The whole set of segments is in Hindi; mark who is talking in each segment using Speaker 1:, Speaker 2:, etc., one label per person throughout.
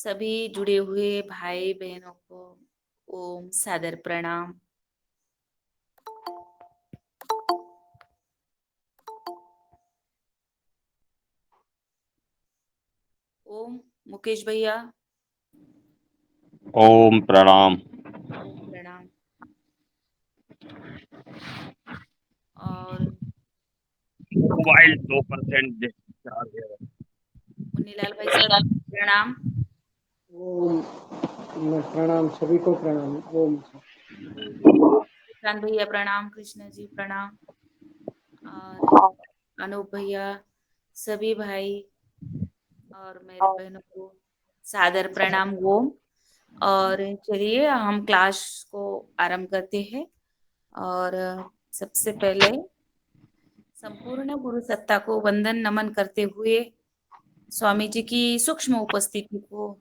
Speaker 1: सभी जुड़े हुए भाई बहनों को ओम सादर प्रणाम। ओम मुकेश भैया।
Speaker 2: ओम प्रणाम।
Speaker 1: ओम प्रणाम। और
Speaker 2: मोबाइल 2% चार्ज है।
Speaker 1: मुन्नीलाल भाई साहब प्रणाम।
Speaker 3: ओम। प्रणाम, सभी को प्रणाम। ओम।
Speaker 1: प्रशांत भैया प्रणाम, कृष्ण जी प्रणाम, और अनूप भैया, सभी भाई और मेरे बहनों को सादर प्रणाम ओम। और चलिए हम क्लास को आरंभ करते हैं। और सबसे पहले संपूर्ण गुरु सत्ता को वंदन नमन करते हुए स्वामी जी की सूक्ष्म उपस्थिति को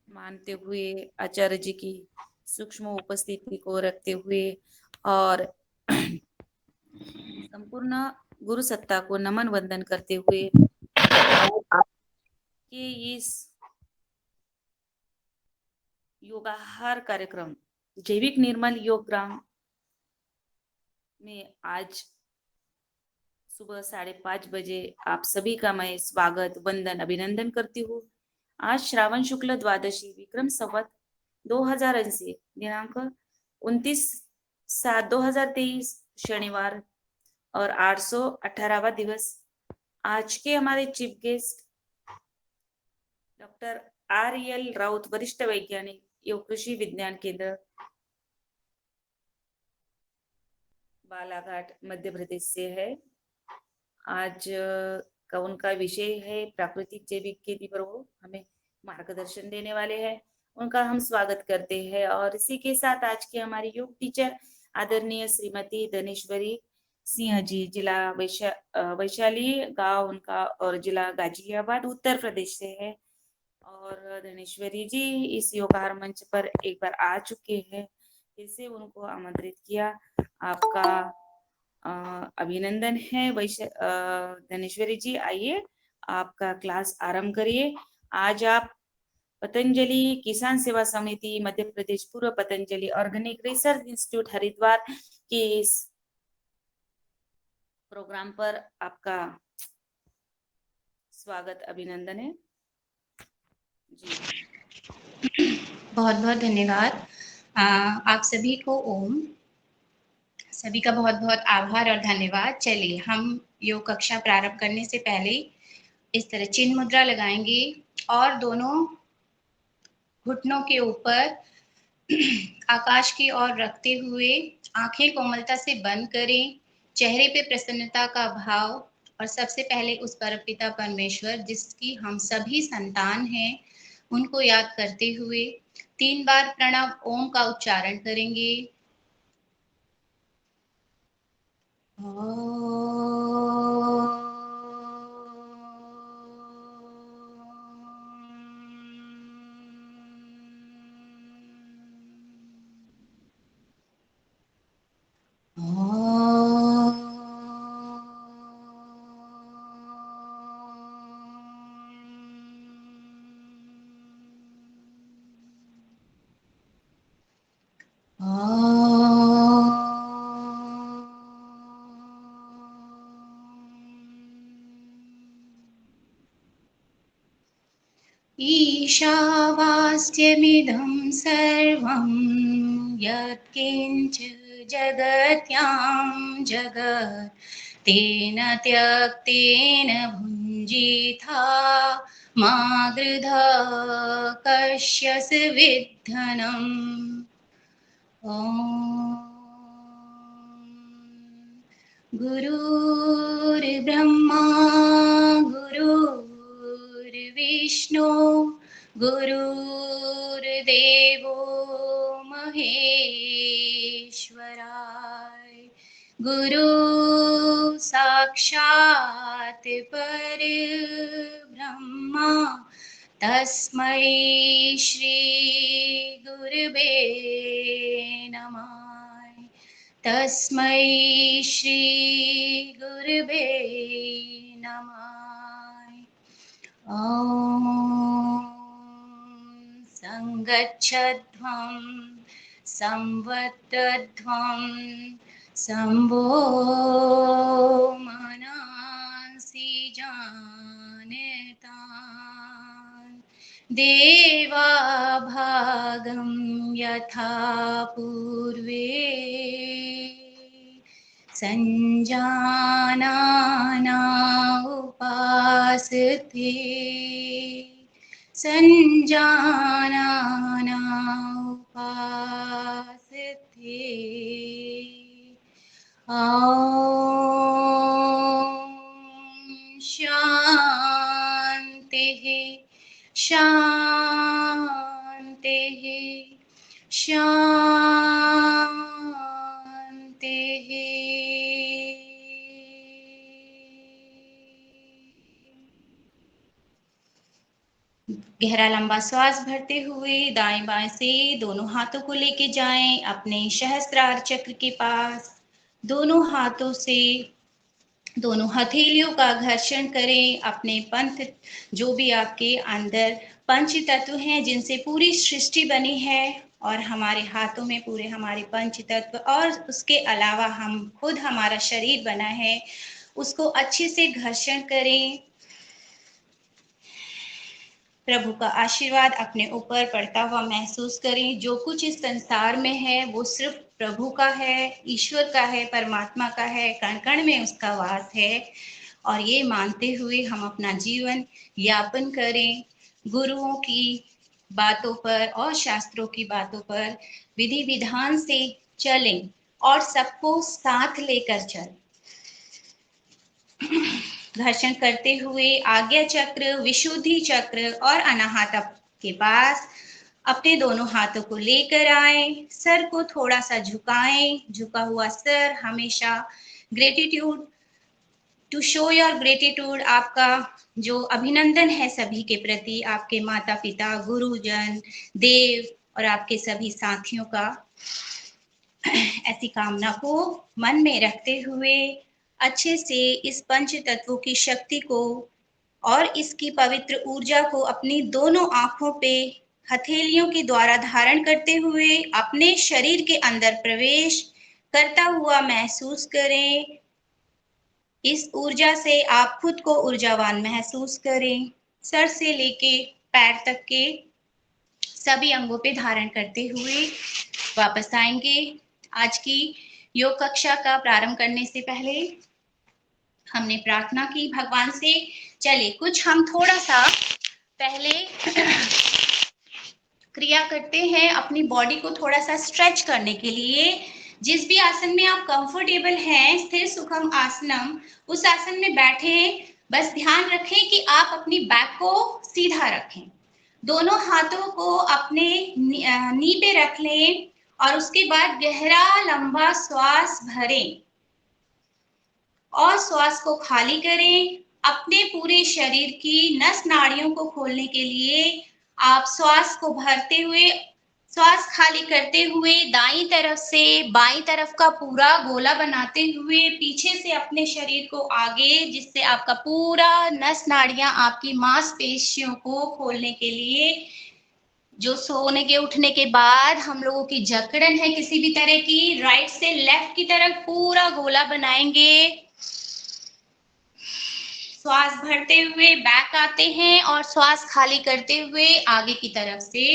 Speaker 1: मानते हुए, आचार्य जी की सूक्ष्म उपस्थिति को रखते हुए और संपूर्ण गुरु सत्ता को नमन वंदन करते हुए आज के इस योगाहार कार्यक्रम जैविक निर्मल योग ग्राम में आज सुबह 5:30 बजे आप सभी का मैं स्वागत वंदन अभिनंदन करती हूँ। आज श्रावण शुक्ल द्वादशी विक्रम संवत 2080 दिनांक 29/7/2023 शनिवार और 818वां दिवस। आज के हमारे chief guest doctor RL Raut, वरिष्ठ वैज्ञानिक योग कृषि विज्ञान केंद्र बालाघाट मध्य प्रदेश से है। आज का उनका विषय है प्राकृतिक जैविक खेती पर वो हमें मार्गदर्शन देने वाले हैं। उनका हम स्वागत करते हैं। और इसी के साथ आज की हमारी योग टीचर आदरणीय श्रीमती धनेश्वरी सिंह जी, जिला वैशाली गांव उनका और जिला गाजियाबाद उत्तर प्रदेश से है। और धनेश्वरी जी इस योगाहार मंच पर एक बार आ चुके हैं, फिर से उनको आमंत्रित किया। आपका अभिनंदन है धनेश्वरी जी, आइए आपका क्लास आरंभ करिए। आज आप पतंजलि किसान सेवा समिति मध्य प्रदेश पूर्व Patanjali organic research institute Haridwar के इस प्रोग्राम पर आपका स्वागत अभिनंदन है जी।
Speaker 4: बहुत बहुत धन्यवाद। आप सभी को ओम। सभी का बहुत बहुत आभार और धन्यवाद। चलिए हम योग कक्षा प्रारंभ करने से पहले इस तरह चिन्ह मुद्रा लगाएंगे और दोनों घुटनों के ऊपर आकाश की ओर रखते हुए आंखें कोमलता से बंद करें। चेहरे पे प्रसन्नता का भाव और सबसे पहले उस परमपिता परमेश्वर जिसकी हम सभी संतान हैं उनको याद करते हुए 3 बार प्रणव ओम का उच्चारण करेंगे। ईशावास्यमिदं सर्वं यत्किञ्च जगत्यां जगत् तेन त्यक्तेन भुञ्जीथा मा गृधा कश्यसि विद्धनम्। ॐ गुरुर्ब्रह्मा गुरुर्विष्णु गुरुर्देवो महेश्वराय गुरु साक्षात् परब्रह्मा तस्मै श्री गुरुवे नमः। तस्मै श्री गुरुवे नमः। ॐ गच्छध्वं संवत्तध्वं संवो मनांसि जानतान् देवा भागं यथा पूर्वे संजानाना उपासते संजानाना उपासते ॐ शान्तिः शान्तिः शान्तिः। गहरा लंबा श्वास भरते हुए दाएं बाएं से दोनों हाथों को लेके जाएं अपने सहस्त्रार चक्र के पास। दोनों हाथों से दोनों हथेलियों का घर्षण करें। अपने पंथ जो भी आपके अंदर पंच तत्व हैं जिनसे पूरी सृष्टि बनी है और हमारे हाथों में पूरे हमारे पंच तत्व और उसके अलावा हम खुद हमारा शरीर बना है, उसको अच्छे से घर्षण करें। प्रभु का आशीर्वाद अपने ऊपर पड़ता हुआ महसूस करें। जो कुछ इस संसार में है वो सिर्फ प्रभु का है, ईश्वर का है, परमात्मा का है, कण कण में उसका वास है। और ये मानते हुए हम अपना जीवन यापन करें, गुरुओं की बातों पर और शास्त्रों की बातों पर विधि विधान से चलें और सबको साथ लेकर चलें। घर्षण करते हुए आज्ञा चक्र, विशुद्धि चक्र और अनाहत के पास अपने दोनों हाथों को लेकर आए। सर को थोड़ा सा झुकाएं। झुका हुआ सर हमेशा gratitude to show your gratitude, आपका जो अभिनंदन है सभी के प्रति, आपके माता पिता, गुरुजन, देव और आपके सभी साथियों का, ऐसी कामना को मन में रखते हुए अच्छे से इस पंच तत्वों की शक्ति को और इसकी पवित्र ऊर्जा को अपनी दोनों आंखों पे हथेलियों के द्वारा धारण करते हुए अपने शरीर के अंदर प्रवेश करता हुआ महसूस करें। इस ऊर्जा से आप खुद को ऊर्जावान महसूस करें। सर से लेके पैर तक के सभी अंगों पे धारण करते हुए वापस आएंगे। आज की योग कक्षा का प्रारंभ करने से पहले हमने प्रार्थना की भगवान से। चले कुछ हम थोड़ा सा पहले क्रिया करते हैं अपनी बॉडी को थोड़ा सा स्ट्रेच करने के लिए। जिस भी आसन में आप कंफर्टेबल हैं, स्थिर सुखम आसनम, उस आसन में बैठे। बस ध्यान रखें कि आप अपनी बैक को सीधा रखें। दोनों हाथों को अपने नी पे रख लें और उसके बाद गहरा लंबा श्वास भरें और श्वास को खाली करें। अपने पूरे शरीर की नस नाड़ियों को खोलने के लिए आप श्वास को भरते हुए, श्वास खाली करते हुए दाईं तरफ से बाईं तरफ का पूरा गोला बनाते हुए पीछे से अपने शरीर को आगे, जिससे आपका पूरा नस नाड़ियां आपकी मांसपेशियों को खोलने के लिए, जो सोने के उठने के बाद हम लोगों की जकड़न है किसी भी तरह की, राइट से लेफ्ट की तरफ पूरा गोला बनाएंगे। श्वास भरते हुए बैक आते हैं और श्वास खाली करते हुए आगे की तरफ से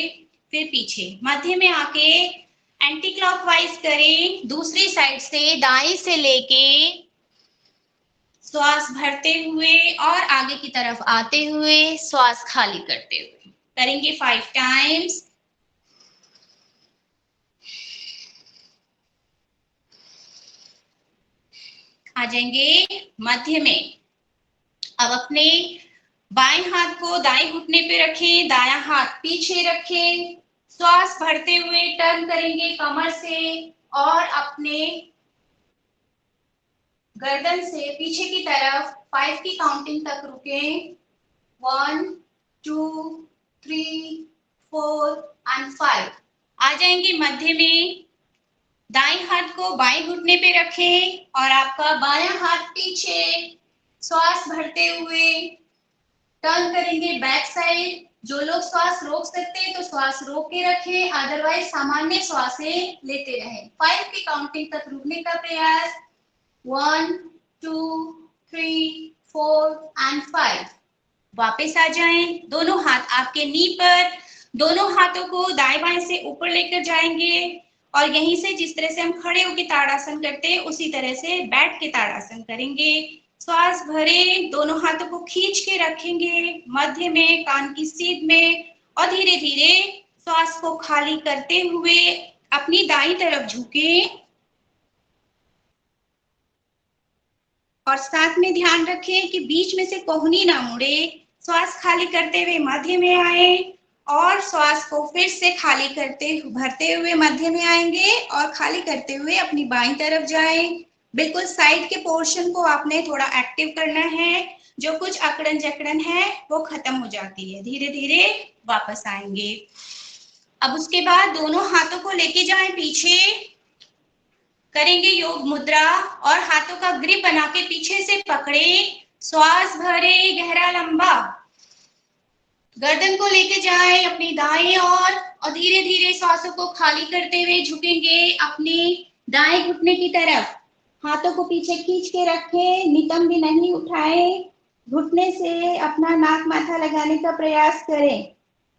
Speaker 4: फिर पीछे। मध्य में आके एंटी क्लॉकवाइज करें, दूसरी साइड से दाएं से लेके श्वास भरते हुए और आगे की तरफ आते हुए श्वास खाली करते हुए करेंगे 5 टाइम्स। आ जाएंगे मध्य में। अब अपने बाएं हाथ को दाएं घुटने पे रखें, दायां हाथ पीछे रखें। श्वास भरते हुए टर्न करेंगे कमर से और अपने गर्दन से पीछे की तरफ 5 की काउंटिंग तक रुकें। 1 2 3 4 एंड 5। आ जाएंगे मध्य में। दाएं हाथ को बाएं घुटने पे रखें और आपका बायां हाथ पीछे। श्वास भरते हुए टर्न करेंगे बैक साइड जो लोग श्वास रोक सकते हैं तो श्वास रोक के रखें, अदरवाइज सामान्य श्वासें लेते रहें। 5 की काउंटिंग तक रुकने का प्रयास। 1 2 3 4 एंड 5। वापस आ जाएं। दोनों हाथ आपके नी पर, दोनों हाथों को दाएं बाएं से ऊपर लेकर जाएंगे और यहीं से जिस तरह से हम खड़े होकर ताड़ासन करते हैं उसी तरह से बैठ के ताड़ासन करेंगे। श्वास भरे, दोनों हाथों को खींच के रखेंगे मध्य में, कान की सीध में, और धीरे धीरे श्वास को खाली करते हुए अपनी दाईं तरफ झुकें और साथ में ध्यान रखें कि बीच में से कोहनी ना मुड़े। श्वास खाली करते हुए मध्य में आए और श्वास को फिर से खाली करते भरते हुए मध्य में आएंगे और खाली करते हुए अपनी बाईं तरफ जाएं। बिल्कुल साइड के पोर्शन को आपने थोड़ा एक्टिव करना है, जो कुछ अकड़न जकड़न है वो खत्म हो जाती है। धीरे धीरे वापस आएंगे। अब उसके बाद दोनों हाथों को लेके जाएं पीछे, करेंगे योग मुद्रा और हाथों का ग्रिप बना के पीछे से पकड़े। श्वास भरे गहरा लंबा, गर्दन को लेके जाएं अपनी दाएं ओर और धीरे धीरे श्वासों को खाली करते हुए झुकेंगे अपने दाएं घुटने की तरफ। हाथों को पीछे खींच के रखें, नितंब भी नहीं उठाएं। घुटने से अपना नाक माथा लगाने का प्रयास करें।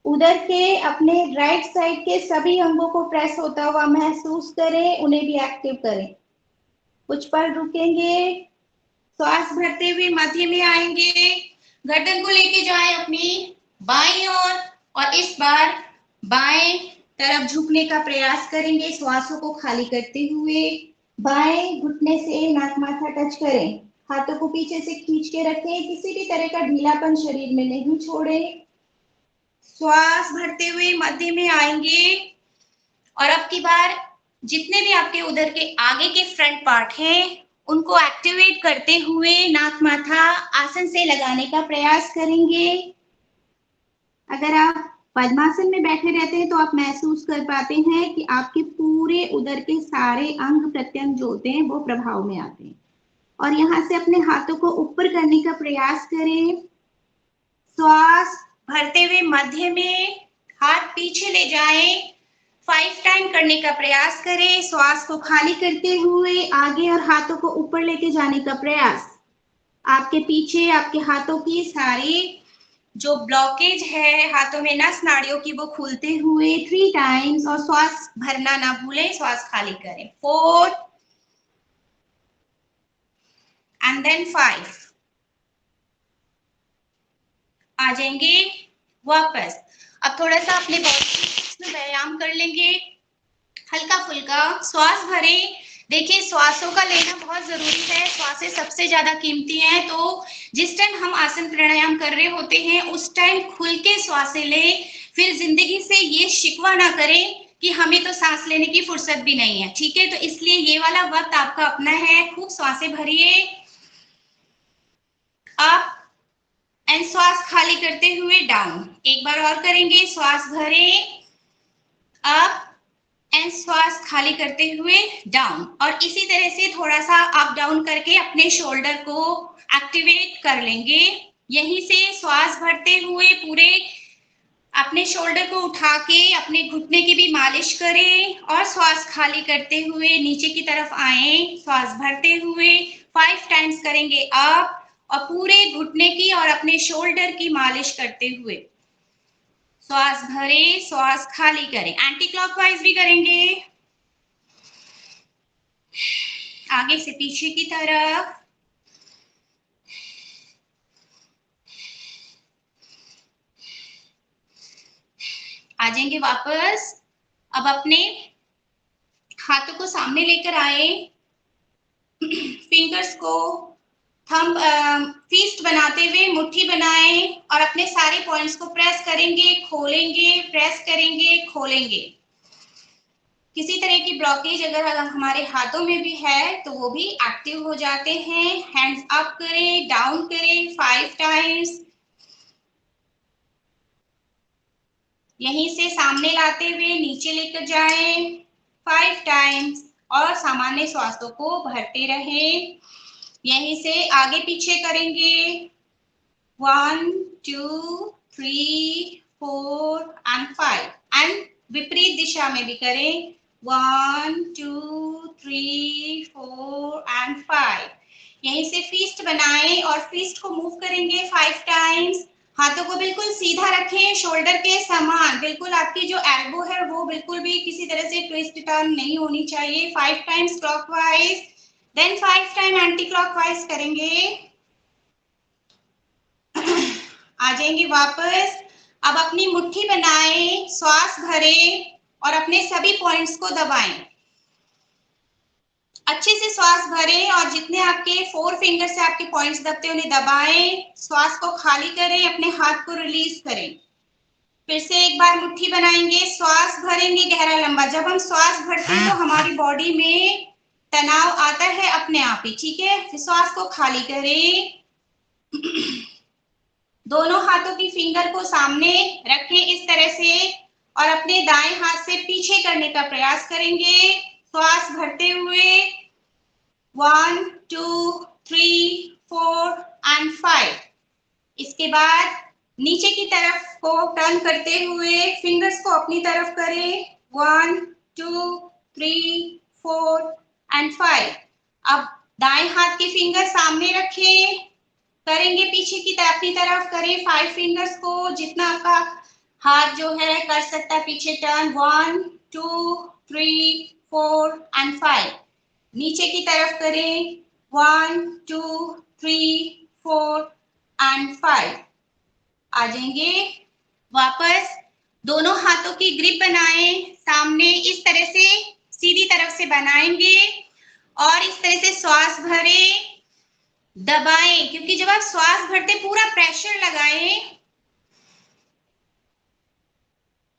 Speaker 4: उधर के अपने राइट साइड के सभी अंगों को प्रेस होता हुआ महसूस करें, उन्हें भी एक्टिव करें। कुछ पल रुकेंगे, श्वास भरते हुए मध्य में आएंगे, गर्दन को लेके जाएं अपनी बाईं ओर और इस बार बाएं तरफ झुकने का प्रयास करेंगे श्वासों को खाली करते हुए। बाएं घुटने से नाक माथा टच करें, हाथों को पीछे से खींच के रखें, किसी भी तरह का ढीलापन शरीर में नहीं छोड़ें। श्वास भरते हुए मध्य में आएंगे और अब की बार जितने भी आपके उधर के आगे के फ्रंट पार्ट हैं उनको एक्टिवेट करते हुए नाक माथा आसन से लगाने का प्रयास करेंगे। अगर आप पद्मासन में बैठे रहते हैं तो आप महसूस कर पाते हैं कि आपके पूरे उदर के सारे अंग प्रत्यंग जो होते हैं वो प्रभाव में आते हैं। और यहाँ से अपने हाथों को ऊपर करने का प्रयास करें। श्वास भरते हुए मध्य में, हाथ पीछे ले जाएं, 5 टाइम करने का प्रयास करें। श्वास को खाली करते हुए आगे और हाथों को ऊपर लेके जाने का प्रयास। आपके पीछे आपके हाथों की सारी जो ब्लॉकेज है हाथों में नस नाड़ियों की वो खुलते हुए 3 टाइम्स और श्वास भरना ना भूलें, श्वास खाली करें। 4 एंड देन 5। आ जाएंगे वापस। अब थोड़ा सा अपने बॉडी में व्यायाम कर लेंगे, हल्का फुल्का श्वास भरे। देखिए श्वासों का लेना बहुत जरूरी है, श्वासें सबसे ज्यादा कीमती हैं। तो जिस टाइम हम आसन प्राणायाम कर रहे होते हैं उस टाइम खुल के श्वासें लें, फिर जिंदगी से ये शिकवा ना करें कि हमें तो सांस लेने की फुर्सत भी नहीं है। ठीक है, तो इसलिए ये वाला वक्त आपका अपना है। खूब श्वासें भरिए अप एंड श्वास खाली करते हुए डाउन। एक बार और करेंगे, श्वास भरे अप एंड श्वास खाली करते हुए डाउन। और इसी तरह से थोड़ा सा अप डाउन करके अपने शोल्डर को एक्टिवेट कर लेंगे। यहीं से श्वास भरते हुए पूरे अपने शोल्डर को उठा के अपने घुटने की भी मालिश करें और श्वास खाली करते हुए नीचे की तरफ आए। श्वास भरते हुए 5 टाइम्स करेंगे अप और पूरे घुटने की और अपने शोल्डर की मालिश करते हुए श्वास भरे, श्वास खाली करें। एंटी क्लॉकवाइज भी करेंगे, आगे से पीछे की तरफ। आ जाएंगे वापस। अब अपने हाथों को सामने लेकर आए, फिंगर्स को थंब फिस्ट बनाते हुए मुट्ठी बनाएं और अपने सारे पॉइंट्स को प्रेस करेंगे, खोलेंगे, प्रेस करेंगे, खोलेंगे। किसी तरह की ब्लॉकेज अगर हमारे हाथों में भी है तो वो भी एक्टिव हो जाते हैं। हैंड्स अप करें, डाउन करें 5 टाइम्स। यहीं से सामने लाते हुए नीचे लेकर जाएं 5 टाइम्स और सामान्य श्वासों को भरते रहें। यहीं से आगे पीछे करेंगे 1 2 3 4 एंड 5 एंड विपरीत दिशा में भी करें 1 2 3 4 एंड 5। यहीं से फीस्ट बनाएं और फीस्ट को मूव करेंगे 5 टाइम्स। हाथों को बिल्कुल सीधा रखें, शोल्डर के समान, बिल्कुल आपकी जो एल्बो है वो बिल्कुल भी किसी तरह से ट्विस्ट टर्न नहीं होनी चाहिए। 5 times clockwise, then 5 time anti clockwise करेंगे। आ जाएंगे वापस। अब अपनी मुट्ठी बनाएं, श्वास भरें और अपने सभी पॉइंट्स को दबाएं। अच्छे से श्वास भरें और जितने आपके 4 फिंगर से आपके पॉइंट्स दबते हैं उन्हें दबाएं। श्वास को खाली करें, अपने हाथ को रिलीज करें। फिर से एक बार मुट्ठी बनाएंगे, श्वास भरेंगे गहरा लंबा। जब हम श्वास भरते हैं तो हमारी बॉडी में तनाव आता है अपने आप ही, ठीक है। फिर श्वास को खाली करें। दोनों हाथों की फिंगर को सामने रखें इस तरह से और अपने दाएं हाथ से पीछे करने का प्रयास करेंगे श्वास भरते हुए। 1 2 3 4 एंड 5। इसके बाद नीचे की तरफ को टर्न करते हुए फिंगर्स को अपनी तरफ करें 1 2 3 4 एंड 5। अब दाएं हाथ की फिंगर सामने रखें, करेंगे पीछे की तरफ अपनी तरफ करें 5 फिंगर्स को, जितना आपका हाथ जो है कर सकता है पीछे टर्न 1 2 3 4 एंड 5। नीचे की तरफ करें 1 2 3 4 एंड 5। आ जाएंगे वापस। दोनों हाथों की ग्रिप बनाएं, सामने इस तरह से सीधी तरफ से बनाएंगे और इस तरह से श्वास भरें, दबाएं, क्योंकि जब आप श्वास भरते पूरा प्रेशर लगाएं।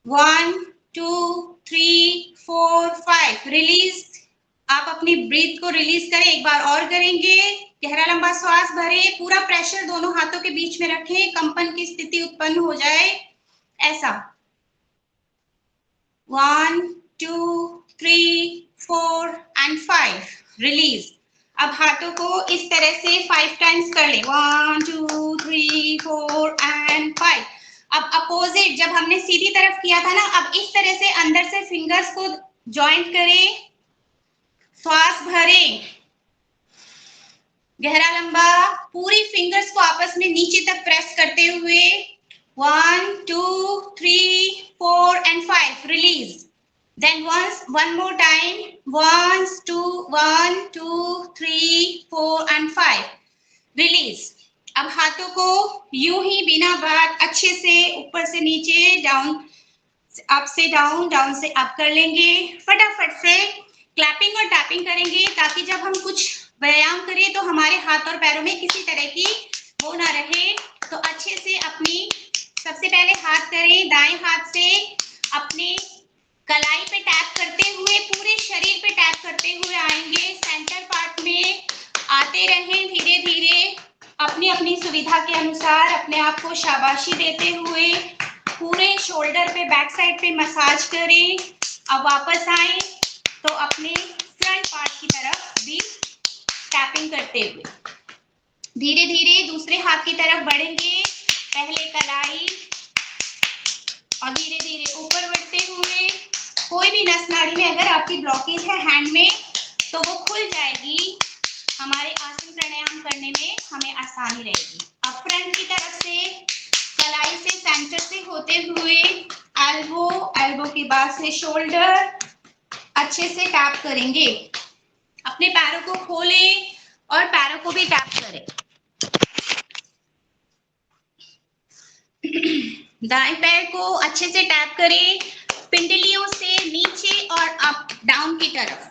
Speaker 4: 1 2 3 4 5 रिलीज। आप अपनी ब्रीथ को रिलीज करें। एक बार और करेंगे, गहरा लंबा श्वास भरें, पूरा प्रेशर दोनों हाथों के बीच में रखें, कंपन की स्थिति उत्पन्न हो जाए ऐसा। 1 2 3 4 एंड 5 रिलीज। अब हाथों को इस तरह से 5 टाइम्स कर लें 1 2 3 4 एंड 5। अब अपोजिट जब हमने सीधी तरफ किया था ना, अब इस तरह से अंदर से फिंगर्स को जॉइंट करें, श्वास भरें गहरा लंबा, पूरी फिंगर्स को आपस में नीचे तक प्रेस करते हुए 1 2 3 4 and 5 release. Then one more time 1 2 3 4 and 5 release. अब हाथों को यूं ही बिना बात अच्छे से ऊपर से नीचे, डाउन अप से डाउन, डाउन से अप कर लेंगे। फटाफट से क्लैपिंग और टैपिंग करेंगे ताकि जब हम कुछ व्यायाम करें तो हमारे हाथ और पैरों में किसी तरह की वो ना रहे। तो अच्छे से अपनी सबसे पहले हाथ करें, दाएं हाथ से अपने कलाई पे टैप करते हुए पूरे शरीर पे टैप करते हुए आएंगे। सेंटर पार्ट में आते रहें धीरे धीरे, अपनी अपनी सुविधा के अनुसार अपने आप को शाबाशी देते हुए पूरे शोल्डर पे, बैक साइड पे मसाज करें। अब वापस आए तो अपने फ्रंट पार्ट की तरफ भी टैपिंग करते हुए धीरे धीरे दूसरे हाथ की तरफ बढ़ेंगे। पहले कलाई और धीरे धीरे ऊपर बढ़ते हुए, कोई भी नस नाड़ी में अगर आपकी ब्लॉकेज है हैंड में तो वो खुल जाएगी। हमारे आसन प्राणायाम करने में हमें आसानी रहेगी। अब फ्रंट की तरफ से कलाई से सेंटर से होते हुए एल्बो के बाद से शोल्डर अच्छे से टैप करेंगे। अपने पैरों को खोलें और पैरों को भी टैप करें। दाएं पैर को अच्छे से टैप करें, पिंडलियों से नीचे और अप डाउन की तरफ,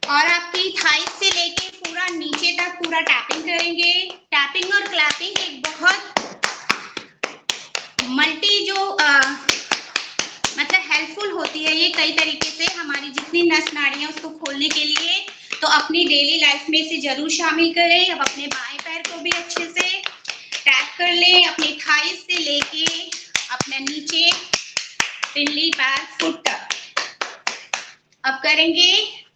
Speaker 4: और आपकी थाइस से लेके पूरा नीचे तक पूरा टैपिंग करेंगे। टैपिंग और क्लैपिंग एक बहुत मल्टी जो मतलब हेल्पफुल होती है ये कई तरीके से हमारी जितनी नस नाड़ियां उसको खोलने के लिए, तो अपनी डेली लाइफ में इसे जरूर शामिल करें। अब अपने बाएं पैर को भी अच्छे से टैप कर लें, अपनी थाइस से लेके अपने नीचे पिल्ली पैर फुट तक। अब करेंगे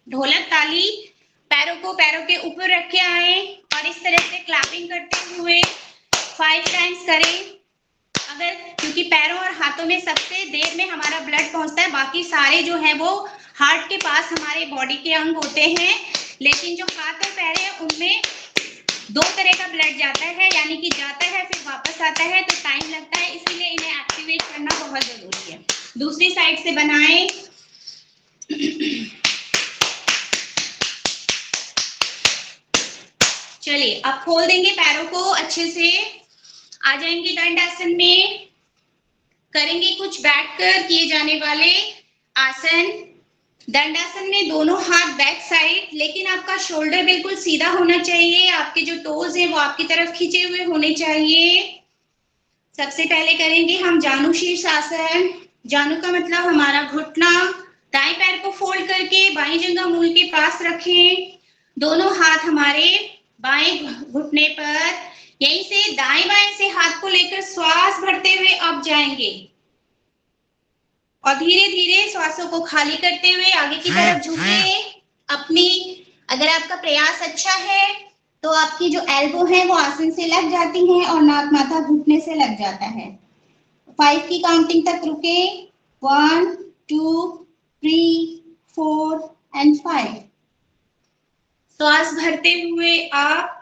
Speaker 4: ढोलक ताली, पैरों को पैरों के ऊपर रख के आए और इस तरह से क्लैपिंग करते हुए 5 टाइम्स करें। अगर क्योंकि पैरों और हाथों में सबसे देर में हमारा ब्लड पहुंचता है, बाकी सारे जो है वो हार्ट के पास हमारे बॉडी के अंग होते हैं, लेकिन जो हाथ और पैर है उनमें 2 तरह का ब्लड जाता है, यानी कि जाता है फिर वापस आता है, तो टाइम लगता है, इसीलिए इन्हें एक्टिवेट करना बहुत जरूरी है। दूसरी साइड से बनाएं। चलिए अब खोल देंगे पैरों को अच्छे से, आ जाएंगे दंड आसन में, करेंगे कुछ बैठकर किए जाने वाले आसन। दंडासन में दोनों हाथ बैक साइड, लेकिन आपका शोल्डर बिल्कुल सीधा होना चाहिए, आपके जो टोज हैं वो आपकी तरफ खींचे हुए होने चाहिए। सबसे पहले करेंगे हम जानु शीर्ष आसन। जानु का मतलब हमारा घुटना, दाएं पैर को फोल्ड करके बाएं जंघा मूल के पास रखें, दोनों हाथ हमारे बाएं घुटने पर, यहीं से दाएं बाएं से हाथ को लेकर श्वास भरते हुए अब जाएंगे और धीरे धीरे श्वासों को खाली करते हुए आगे की तरफ झुके। अपनी अगर आपका प्रयास अच्छा है तो आपकी जो एल्बो है वो आसन से लग जाती है और नाक माथा घुटने से लग जाता है। 5 की काउंटिंग तक रुके, 1 2 3 4 एंड 5। श्वास भरते हुए अप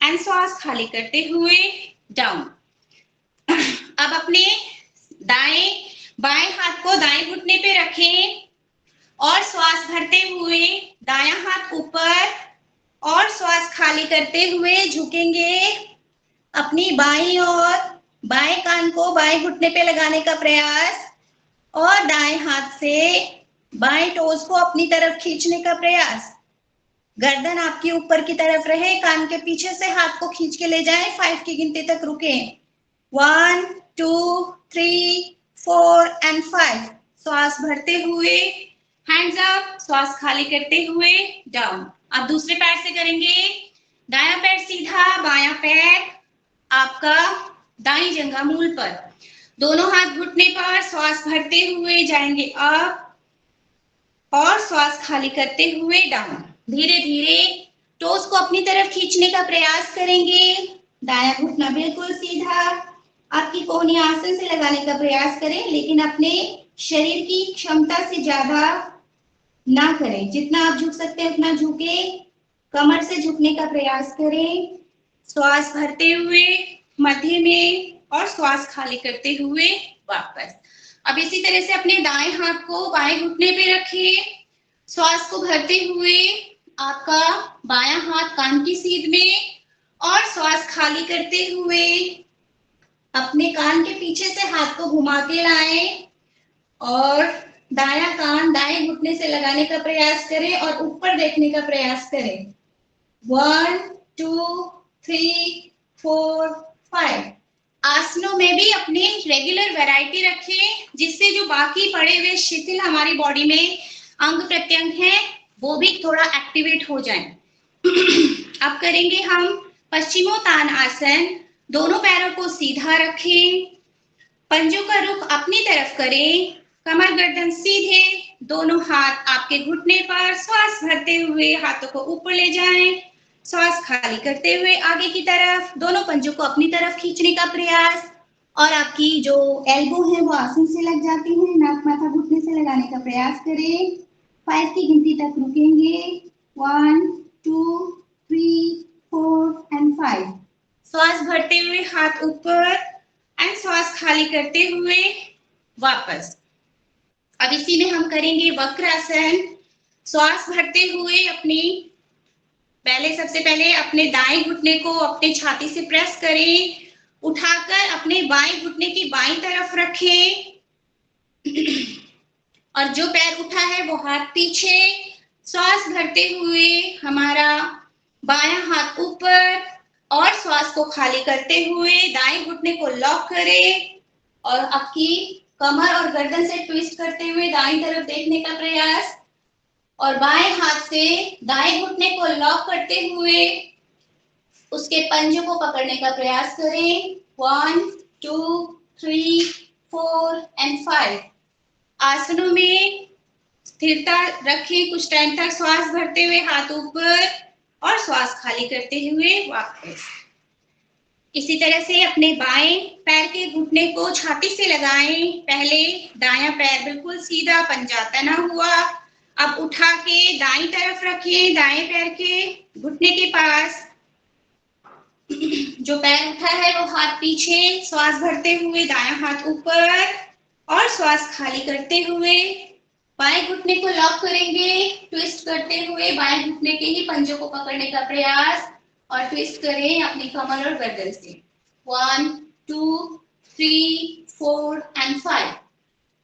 Speaker 4: एंड श्वास खाली करते हुए डाउन। अब अपने बाएं हाथ को दाएं घुटने पे रखें और श्वास भरते हुए दायां हाथ ऊपर और श्वास खाली करते हुए झुकेंगे। अपनी बाईं और बाएं कान को बाएं घुटने पे लगाने का प्रयास और दाएं हाथ से बाएं टोज को अपनी तरफ खींचने का प्रयास। गर्दन आपकी ऊपर की तरफ रहे, कान के पीछे से हाथ को खींच के ले जाएं। 5 की गिनती तक रुके, 1 2 3 4 एंड 5। श्वास भरते हुए हैंड्स अप, श्वास खाली करते हुए डाउन। अब दूसरे पैर से करेंगे, दायां पैर सीधा, बायां पैर आपका दाईं जंघा मूल पर, दोनों हाथ घुटने पर, श्वास भरते हुए जाएंगे अप और श्वास खाली करते हुए डाउन। धीरे धीरे टोस को अपनी तरफ खींचने का प्रयास करेंगे, दायां घुटना बिल्कुल सीधा, आपकी कोहनी आसन से लगाने का प्रयास करें, लेकिन अपने शरीर की क्षमता से ज्यादा ना करें, जितना आप झुक सकते हैं उतना झुके, कमर से झुकने का प्रयास करें। श्वास भरते हुए मध्य में और श्वास खाली करते हुए वापस। अब इसी तरह से अपने दाएं हाथ को बाएं घुटने पे रखें, श्वास को भरते हुए आपका बायां हाथ कान की सीध में और श्वास खाली करते हुए अपने कान के पीछे से हाथ को घुमा के लाएं और दायां कान दाएं घुटने से लगाने का प्रयास करें और ऊपर देखने का प्रयास करें। 1 2 3 4 5। आसनों में भी अपनी रेगुलर वैरायटी रखें, जिससे जो बाकी पड़े हुए शिथिल हमारी बॉडी में अंग प्रत्यंग हैं वो भी थोड़ा एक्टिवेट हो जाएं। अब करेंगे हम पश्चिमोत्तान आसन। दोनों पैरों को सीधा रखें, पंजों का रुख अपनी तरफ करें, कमर गर्दन सीधे, दोनों हाथ आपके घुटने पर, श्वास भरते हुए हाथों को ऊपर ले जाएं, श्वास खाली करते हुए आगे की तरफ, दोनों पंजों को अपनी तरफ खींचने का प्रयास और आपकी जो एल्बो है वो आसन से लग जाती है, नाक माथा घुटने से लगाने का प्रयास करें। 5 की गिनती तक रुकेंगे, 1 2 3 4 एंड 5। श्वास भरते हुए हाथ ऊपर एंड श्वास खाली करते हुए वापस। अब इसी में हम करेंगे वक्रासन। श्वास भरते हुए सबसे पहले अपने दाएं घुटने को अपने छाती से प्रेस करें, उठाकर अपने बाएं घुटने की बाईं तरफ रखें और जो पैर उठा है वो हाथ पीछे। श्वास भरते हुए हमारा बायां हाथ ऊपर और श्वास को खाली करते हुए दाएं घुटने को लॉक करें और आपकी कमर और गर्दन से ट्विस्ट करते हुए दाईं तरफ देखने का प्रयास और बाएं हाथ से दाएं घुटने को लॉक करते हुए उसके पंजों को पकड़ने का प्रयास करें। 1 2 3 4 एंड 5। आसनों में स्थिरता रखें, कुछ टाइम तक श्वास भरते हुए हाथ ऊपर और श्वास खाली करते हुए वापस। इसी तरह से अपने बाएं पैर के घुटने को छाती से लगाएं। पहले दायां पैर बिल्कुल सीधा, पंजा तना हुआ। अब उठा के दाईं तरफ रखें, दाएं पैर के घुटने के पास। जो पैर उठा है वो हाथ पीछे, श्वास भरते हुए दायां हाथ ऊपर और श्वास खाली करते हुए बाएं घुटने को लॉक करेंगे, ट्विस्ट करते हुए बाएं घुटने के ही पंजों को पकड़ने का प्रयास और ट्विस्ट करें अपनी कमर और गर्दन से। 1 2 3 4 एंड 5।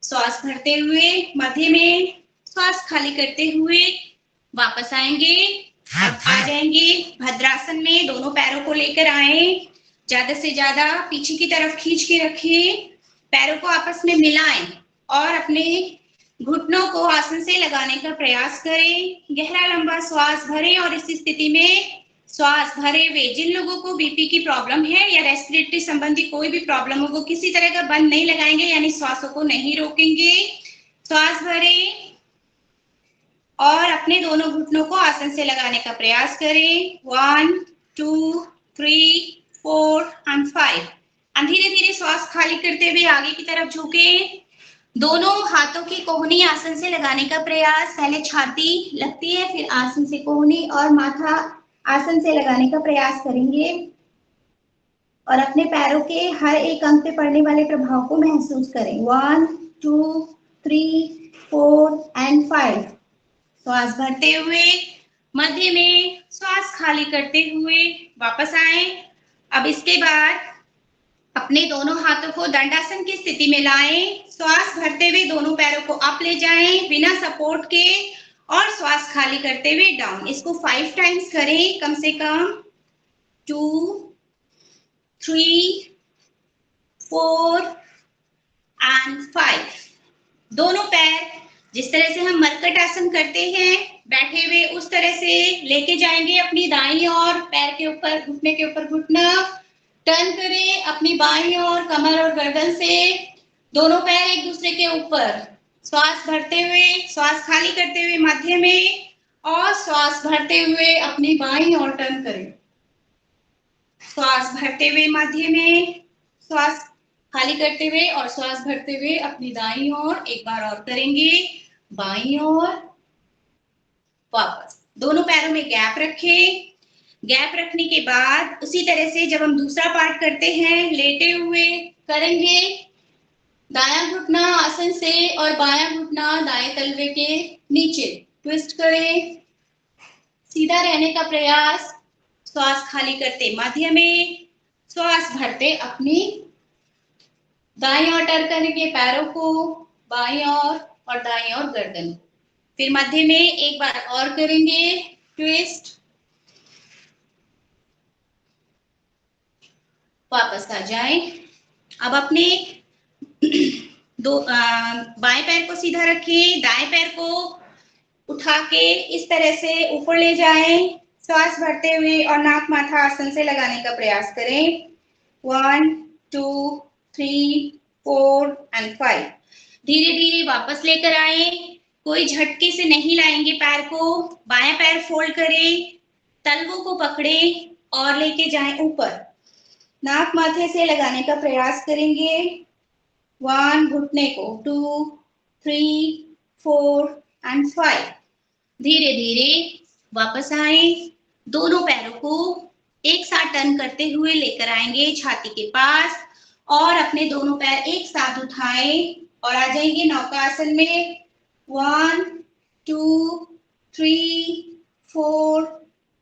Speaker 4: श्वास भरते हुए मध्य में, श्वास खाली करते हुए वापस आएंगे। अब आ जाएंगे भद्रासन में, दोनों पैरों को लेकर आए, ज्यादा से ज्यादा पीछे की तरफ खींच के रखें, पैरों को आपस में मिलाएं और अपने घुटनों को आसन से लगाने का प्रयास करें। गहरा लंबा श्वास भरें और इस स्थिति में श्वास भरे हुए, जिन लोगों को बीपी की प्रॉब्लम है या रेस्पिरेटरी संबंधी कोई भी प्रॉब्लम हो, वो किसी तरह का बंद नहीं लगाएंगे, यानी श्वासों को नहीं रोकेंगे। श्वास भरें और अपने दोनों घुटनों को आसन से लगाने का प्रयास करें। 1 2 3 4 एंड 5। धीरे धीरे श्वास खाली करते हुए आगे की तरफ झुके, दोनों हाथों की कोहनी आसन से लगाने का प्रयास। पहले छाती लगती है, फिर आसन से कोहनी और माथा आसन से लगाने का प्रयास करेंगे और अपने पैरों के हर एक अंग पे पड़ने वाले प्रभाव को महसूस करें। 1 2 3 4 एंड 5। श्वास भरते हुए मध्य में, श्वास खाली करते हुए वापस आए। अब इसके बाद अपने दोनों हाथों को दंडासन की स्थिति में लाएं, श्वास भरते हुए दोनों पैरों को अप ले जाएं बिना सपोर्ट के और श्वास खाली करते हुए डाउन। इसको 5 टाइम्स करें कम से कम। 2 3 4 एंड 5। दोनों पैर जिस तरह से हम मरकट आसन करते हैं बैठे हुए, उस तरह से लेके जाएंगे अपनी दाईं ओर, पैर के ऊपर, घुटने के ऊपर घुटना। टर्न करें अपनी बाईं ओर, कमर और गर्दन से, दोनों पैर एक दूसरे के ऊपर। श्वास भरते हुए, श्वास खाली करते हुए मध्य में और श्वास भरते हुए अपनी बाईं ओर टर्न करें। श्वास भरते हुए मध्य में, श्वास खाली करते हुए और श्वास भरते हुए अपनी दाईं ओर। एक बार और करेंगे, बाईं ओर, वापस। दोनों पैरों में गैप रखें। गैप रखने के बाद उसी तरह से जब हम दूसरा पार्ट करते हैं, लेटे हुए करेंगे। दायां घुटना आसन से और बायां घुटना दाएं तलवे के नीचे, ट्विस्ट करें, सीधा रहने का प्रयास। श्वास खाली करते मध्य में, श्वास भरते अपनी दाईं ओर टर्न करेंगे पैरों को, बाईं ओर और दाईं ओर गर्दन। फिर मध्य में एक बार और करेंगे, ट्विस्ट, वापस आ जाएं। अब अपने बाएं पैर को सीधा रखें, दाएं पैर को उठा के इस तरह से ऊपर ले जाएं, श्वास भरते हुए और नाक माथा आसन से लगाने का प्रयास करें। 1 2 3 4 एंड 5। धीरे धीरे वापस लेकर आए, कोई झटके से नहीं लाएंगे पैर को। बायां पैर फोल्ड करें, तलवों को पकड़े और लेके जाएं ऊपर। नाक माथे से लगाने का प्रयास करेंगे। 1, घुटने को, 2 3 4 एंड 5। धीरे धीरे वापस आए, दोनों पैरों को एक साथ टर्न करते हुए लेकर आएंगे छाती के पास और अपने दोनों पैर एक साथ उठाएं और आ जाएंगे नौकासन में। 1 2 3 4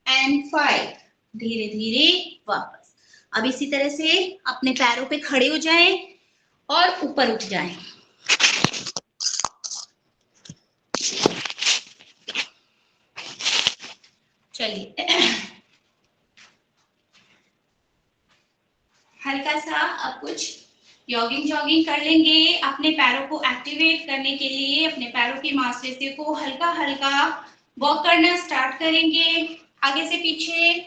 Speaker 4: एंड 5। धीरे धीरे वापस। अब इसी तरह से अपने पैरों पे खड़े हो जाएं और ऊपर उठ जाएं। चलिए हल्का सा अब कुछ जॉगिंग कर लेंगे। अपने पैरों को एक्टिवेट करने के लिए अपने पैरों की मांसपेशियों को हल्का हल्का वॉक करना स्टार्ट करेंगे, आगे से पीछे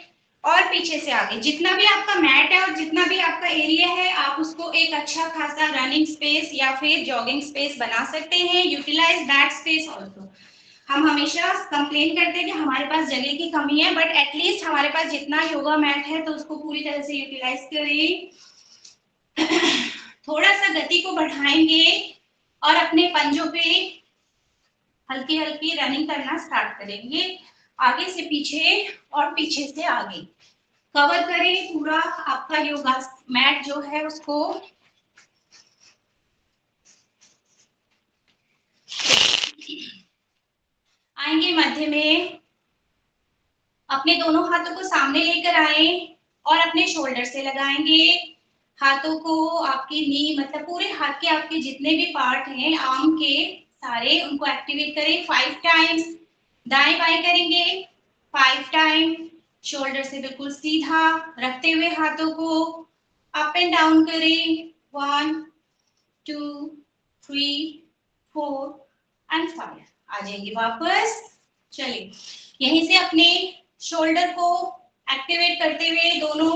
Speaker 4: और पीछे से आगे। जितना भी आपका मैट है और जितना भी आपका एरिया है, आप उसको एक अच्छा खासा रनिंग स्पेस या फिर जॉगिंग स्पेस बना सकते हैं। Utilize that space also. हम हमेशा कंप्लेन करते हैं कि हमारे पास जगह की कमी है, बट एटलीस्ट हमारे पास जितना योगा मैट है तो उसको पूरी तरह से यूटिलाइज करें। थोड़ा सा गति को बढ़ाएंगे और अपने पंजों पे हल्की हल्की रनिंग करना स्टार्ट करेंगे, आगे से पीछे और पीछे से आगे। कवर करें पूरा आपका योगा मैट जो है उसको। आएंगे मध्य में, अपने दोनों हाथों को सामने लेकर आए और अपने शोल्डर से लगाएंगे। हाथों को आपकी नी मतलब पूरे हाथ के आपके जितने भी पार्ट हैं आर्म के सारे उनको एक्टिवेट करें 5 टाइम्स। दाएं बाएं करेंगे 5 टाइम। शोल्डर से बिल्कुल सीधा रखते हुए हाथों को अप एंड डाउन करें 1 2 3 4 एंड 5। आ जाएंगे वापस। चलिए यहीं से अपने शोल्डर को एक्टिवेट करते हुए दोनों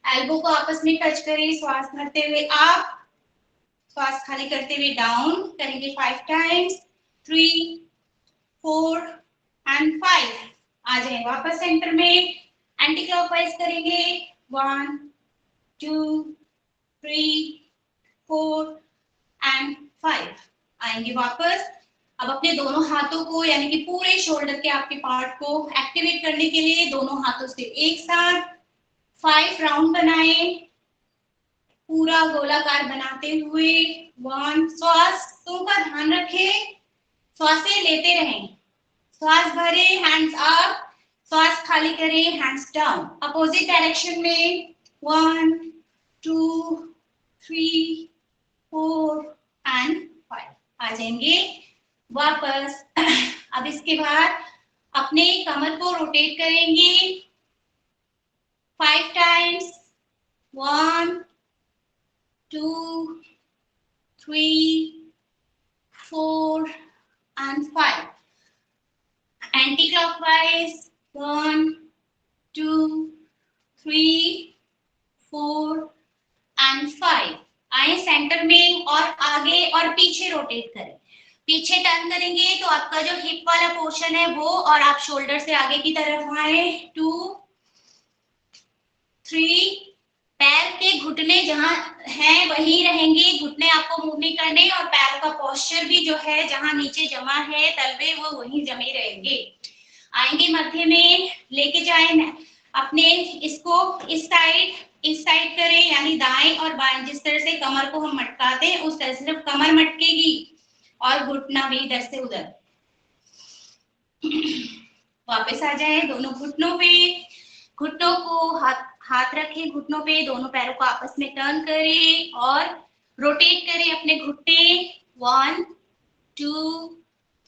Speaker 4: एल्बो को आपस में टच करें। श्वास भरते हुए अप, श्वास खाली करते हुए डाउन करेंगे 5 टाइम्स। 3 4 एंड 5। आ जाए वापस सेंटर में, एंटी क्लॉकवाइज करेंगे 1 2 3 4 एंड 5। आएंगे वापस। अब अपने दोनों हाथों को यानी कि पूरे शोल्डर के आपके पार्ट को एक्टिवेट करने के लिए दोनों हाथों से एक साथ 5 राउंड बनाएं, पूरा गोलाकार बनाते हुए 1। श्वासों का ध्यान रखें, श्वासें लेते रहें। श्वास भरे हैंड्स अप, श्वास खाली करें हैंड्स डाउन। अपोजिट डायरेक्शन में 1 2 3 4 एंड 5। आ जाएंगे वापस। अब इसके बाद अपने कमर को रोटेट करेंगे 5 times. 1 2 3 4 and 5। Anti clockwise 1 2 3 4 and 5। आए सेंटर में और आगे और पीछे रोटेट करें। पीछे टर्न करेंगे तो आपका जो हिप वाला पोर्शन है वो, और आप शोल्डर से आगे की तरफ आए 2 3। पैर के घुटने जहां हैं वहीं रहेंगे, घुटने आपको मूव नहीं करने, और पैर का पोस्चर भी जो है जहां नीचे जमा है तलवे वो वहीं जमे रहेंगे। आएंगे मध्य में, लेके जाए अपने इसको इस साइड करें, यानी दाएं और बाएं। जिस तरह से कमर को हम मटकाते हैं उस तरह से सिर्फ कमर मटकेगी और घुटना भी इधर से उधर। वापस आ जाए दोनों घुटनों पे, घुटनों को हाथ रखें घुटनों पे, दोनों पैरों को आपस में टर्न करें और रोटेट करें अपने घुटने 1 2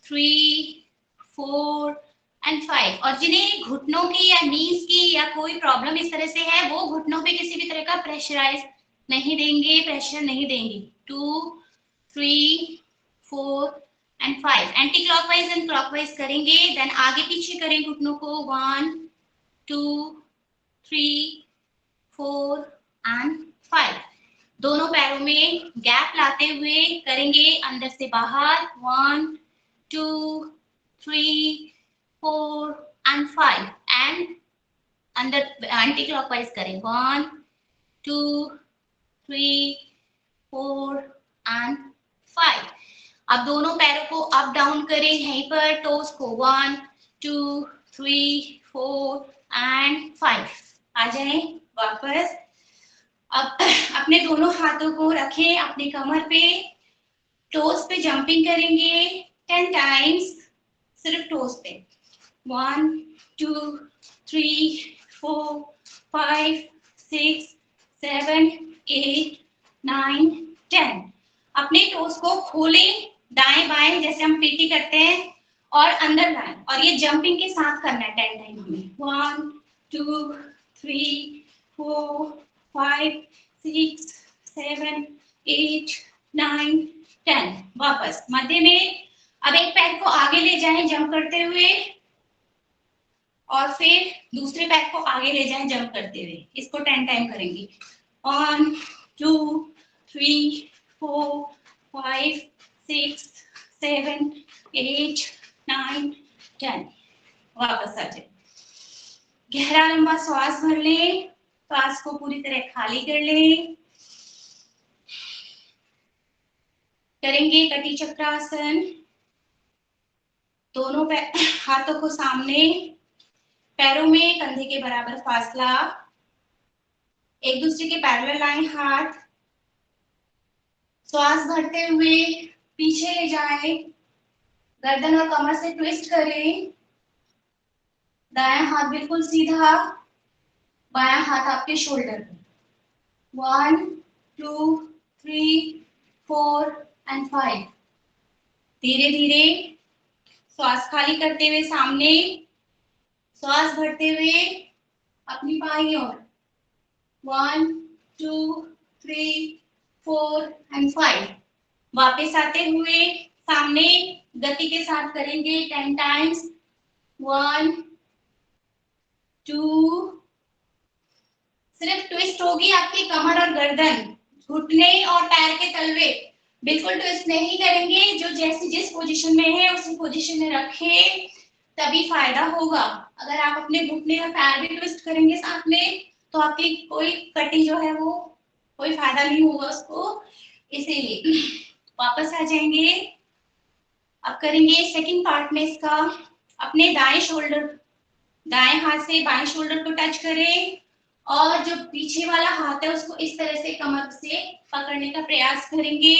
Speaker 4: 3 4 एंड 5। और जिन्हें घुटनों की या नीज की या कोई प्रॉब्लम इस तरह से है वो घुटनों पे किसी भी तरह का प्रेशराइज नहीं देंगे, प्रेशर नहीं देंगे। 2 3 4 and 5। Anti clockwise and clockwise करेंगे, देन आगे पीछे करें घुटनों को 1 2 3 4 एंड 5। दोनों पैरों में गैप लाते हुए करेंगे अंदर से बाहर 1 2 3 4 एंड 5। एंड अंदर एंटी क्लॉकवाइज करें 1 2 3 4 एंड 5। अब दोनों पैरों को अप डाउन करें यहीं पर, टोस को 1 2 3 4 एंड 5। आ जाएं वापस। अब अपने दोनों हाथों को रखें अपने कमर पे, टोस पे जंपिंग करेंगे 10 टाइम्स, सिर्फ टोस पे 1 2 3 4 5 6 7 8 9 10। अपने टोस को खोलें दाएं बाएं जैसे हम पीटी करते हैं और अंदर लाएं, और ये जंपिंग के साथ करना है 10 टाइम हमें। 1 2 3 4 5 6 7 8 9 10। वापस मध्य में। अब एक पैर को आगे ले जाएं जंप करते हुए, और फिर दूसरे पैर को आगे ले जाएं जंप करते हुए। इसको 10 टाइम करेंगे। 1 2 3 4 5 6 7 8 9 खाली कर लें। करेंगे कटी चक्रासन। दोनों हाथों को सामने, पैरों में कंधे के बराबर फासला, एक दूसरे के पैरेलल लाएं हाथ। श्वास भरते हुए पीछे ले जाएं, गर्दन और कमर से ट्विस्ट करें। दायां हाथ बिल्कुल सीधा, बायां हाथ आपके शोल्डर पे। 1 2 3 4 एंड 5। धीरे धीरे श्वास खाली करते हुए सामने, श्वास भरते हुए अपनी बाईं ओर। 1 2 3 4 एंड 5। वापस आते हुए सामने गति के साथ करेंगे 10 टाइम्स। 1 2। सिर्फ ट्विस्ट होगी आपकी कमर और गर्दन, घुटने और पैर के तलवे बिल्कुल ट्विस्ट नहीं करेंगे। जो जैसी जिस पोजीशन में है उसी पोजीशन में रखें, तभी फायदा होगा। अगर आप अपने घुटने और पैर भी ट्विस्ट करेंगे साथ में, तो आपकी कोई कटी जो है वो कोई फायदा नहीं होगा उसको। इसीलिए वापस आ जाएंगे। अब करेंगे सेकंड पार्ट में इसका। अपने दाएं शोल्डर, दाएं हाथ से बाएं शोल्डर को टच करें और जो पीछे वाला हाथ है उसको इस तरह से कमर से पकड़ने का प्रयास करेंगे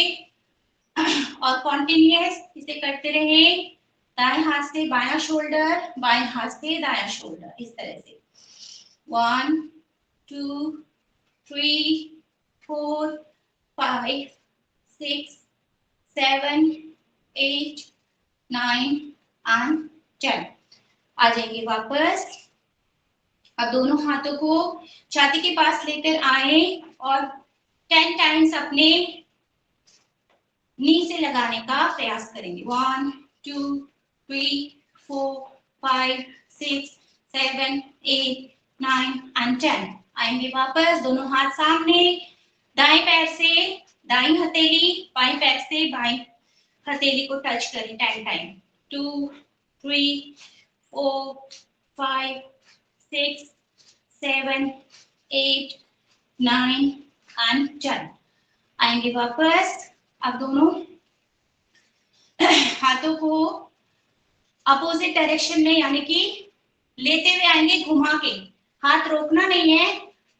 Speaker 4: और कॉन्टिन्यूअस इसे करते रहें। दाएं हाथ से बायां शोल्डर, बाएं हाथ से दायां शोल्डर, इस तरह से। 1 2 3 4 5 6 7 8 9 एंड 10। आ जाएंगे वापस। अब दोनों हाथों को छाती के पास लेकर आए और 10 टाइम्स अपने नी से लगाने का प्रयास करेंगे। 1 2 3 4 5 6 7 8 9 एंड 10। आएंगे वापस। दोनों हाथ सामने, दाएं पैर से दाईं हथेली, बाएं पैर से बाएं हथेली को टच करें 10 टाइम। 2 3 4 5 6 7 8 9 एंड 10। आएंगे वापस। अब दोनों हाथों को अपोजिट डायरेक्शन में यानी कि लेते हुए आएंगे घुमा के। हाथ रोकना नहीं है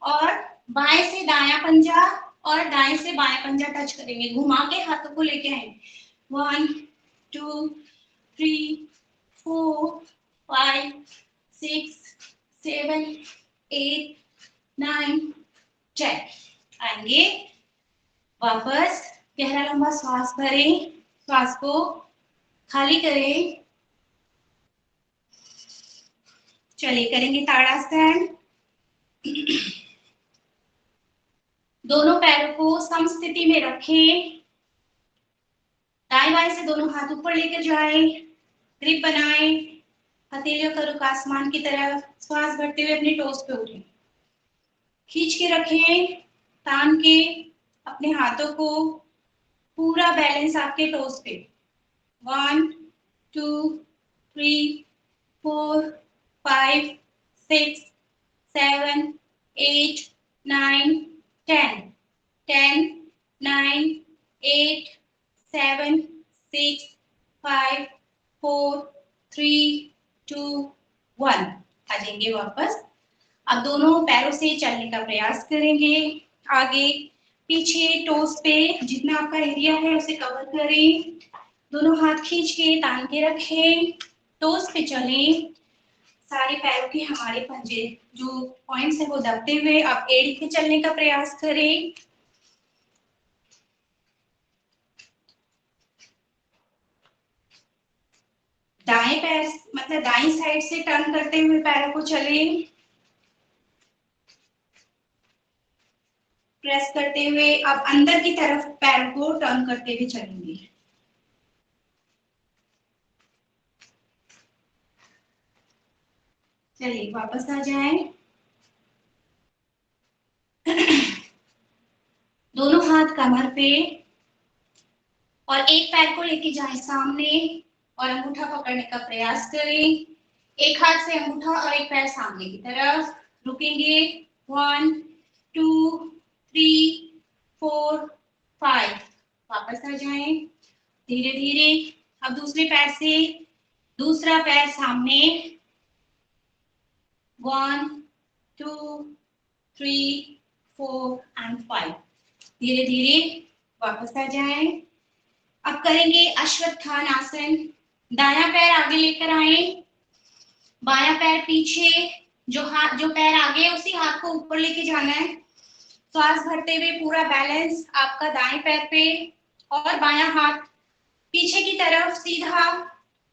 Speaker 4: और बाएं से दायां पंजा और दाएं से बायां पंजा टच करेंगे। घुमा के हाथों को लेके आएंगे। 1 2 3 4 5 6 7 8 9 10। आएंगे वापस। गहरा लंबा श्वास भरें, श्वास को खाली करें। चलिए करेंगे ताड़ासन। दोनों पैरों को समस्थिति में रखें। दाएं बाएं से दोनों हाथ ऊपर लेकर जाएं, ग्रिप बनाएं, हथेलियों का रुख आसमान की तरफ। श्वास भरते हुए अपने टोस पे उठें, खींच के रखें, तान के अपने हाथों को, पूरा बैलेंस आपके टोस पे। 1 2 3 4 5 6 7 8 9 10 10 9 8 7 6 5 4 3 2 1। आ जाएंगे वापस। अब दोनों पैरों से चलने का प्रयास करेंगे। आगे पीछे टोस पे जितना आपका एरिया है उसे कवर करें। दोनों हाथ खींच के तान के रखें, टोस पे चलें। सारे पैरों के हमारे पंजे जो पॉइंट्स है वो दबते हुए आप एड़ी पे चलने का प्रयास करें। दाएं पैर मतलब दाएं साइड से टर्न करते हुए पैरों को चलें। प्रेस करते हुए अब अंदर की तरफ पैरों को टर्न करते हुए चलेंगे। चलिए वापस आ जाएं। दोनों हाथ कमर पे और एक पैर को लेके जाएं सामने और अंगूठा पकड़ने का प्रयास करें। एक हाथ से अंगूठा और एक पैर सामने की तरफ। रुकेंगे। 1 2 3 4 5। वापस आ जाएं धीरे धीरे। अब दूसरे पैर से दूसरा पैर सामने। 1 2 3 4 एंड 5। धीरे धीरे वापस आ जाएं। अब करेंगे अश्वत्थान आसन। दायां पैर आगे लेकर आए, बायां पैर पीछे, जो पैर आगे है उसी हाथ को ऊपर लेके जाना है। श्वास भरते हुए पूरा बैलेंस आपका दाएं पैर पे और बायां हाथ पीछे की तरफ सीधा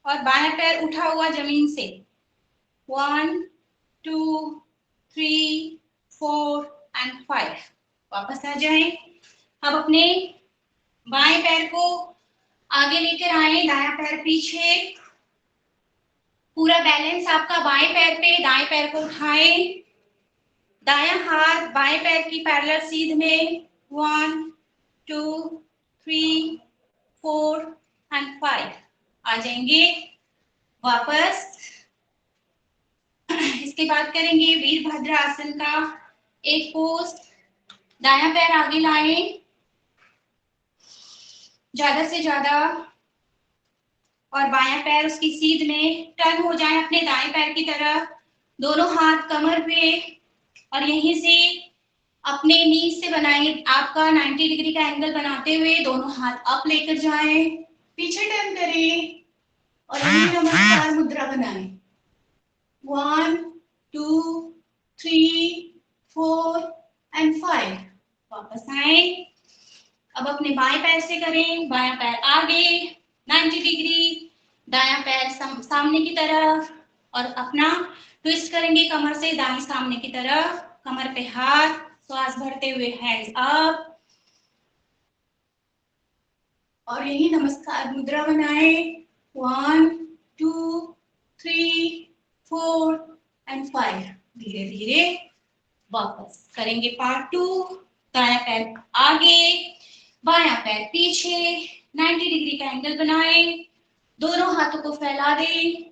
Speaker 4: और बायां पैर उठा हुआ जमीन से। 1 2 3 4 एंड 5। वापस आ जाएं। अब अपने बाएं पैर को आगे लेकर आए, दायां पैर पीछे, पूरा बैलेंस आपका बाएं पैर पे, दाएं पैर को उठाएं, दायां हाथ बाएं पैर की पैरेलल सीध में। 1 2 3 4 एंड 5। आ जाएंगे वापस। इसके बाद करेंगे वीरभद्र आसन का एक पोज। दायां पैर आगे लाएं ज्यादा से ज्यादा और बायां पैर उसकी सीध में। टर्न हो जाए अपने दाएं पैर की तरफ, दोनों हाथ कमर पे और यहीं से अपने नीज से बनाएंगे आपका 90 डिग्री का एंगल बनाते हुए दोनों हाथ अप लेकर जाएं, पीछे टर्न करें और नमस्कार मुद्रा बनाएं। 1 2 3 4 एंड 5। वापस आए। अब अपने बाएं पैर से करें, बायां पैर आगे 90 डिग्री, दायां पैर सामने की तरफ और अपना ट्विस्ट करेंगे कमर से दाएं सामने की तरफ, कमर पे हाथ, श्वास भरते हुए हैंड्स अप और यही नमस्कार मुद्रा बनाए। 1 2 3 4 एंड 5। धीरे धीरे वापस करेंगे पार्ट 2। दायां पैर आगे, बायां पैर पीछे, 90 डिग्री का एंगल बनाए, दोनों हाथों को फैला दें,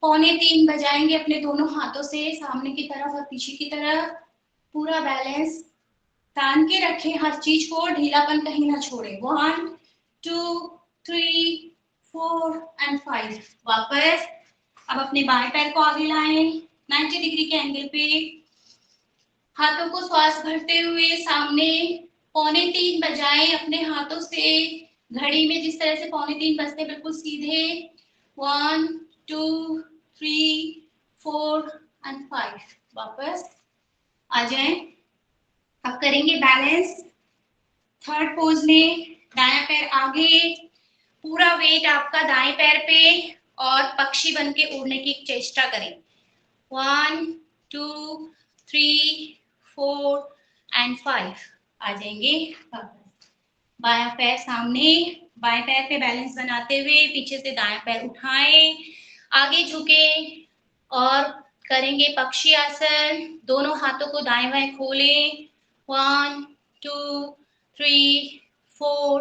Speaker 4: 2:45 बजाएंगे अपने दोनों हाथों से सामने की तरफ और पीछे की तरफ। पूरा बैलेंस तान के रखें, हर चीज को ढीलापन कहीं ना छोड़े। 1 2 3 4 एंड 5। वापस। अब अपने बाएं पैर को आगे लाएं 90 डिग्री के एंगल पे, हाथों को श्वास भरते हुए सामने 2:45 बजाएं अपने हाथों से, घड़ी में जिस तरह से 2:45 बजते बिल्कुल सीधे। 1 2 3 4 एंड 5। वापस आ जाएं। अब करेंगे बैलेंस थर्ड पोज में। दायां पैर आगे, पूरा वेट आपका दाएं पैर पे और पक्षी बन के उड़ने की चेष्टा करें। 1 2 3 4 एंड 5। आ जाएंगे वापस। बायां पैर सामने, बाएं पैर पे बैलेंस बनाते हुए पीछे से दायां पैर उठाएं, आगे झुके और करेंगे पक्षी आसन। दोनों हाथों को दाएं बाएं खोलें। 1 2 3 4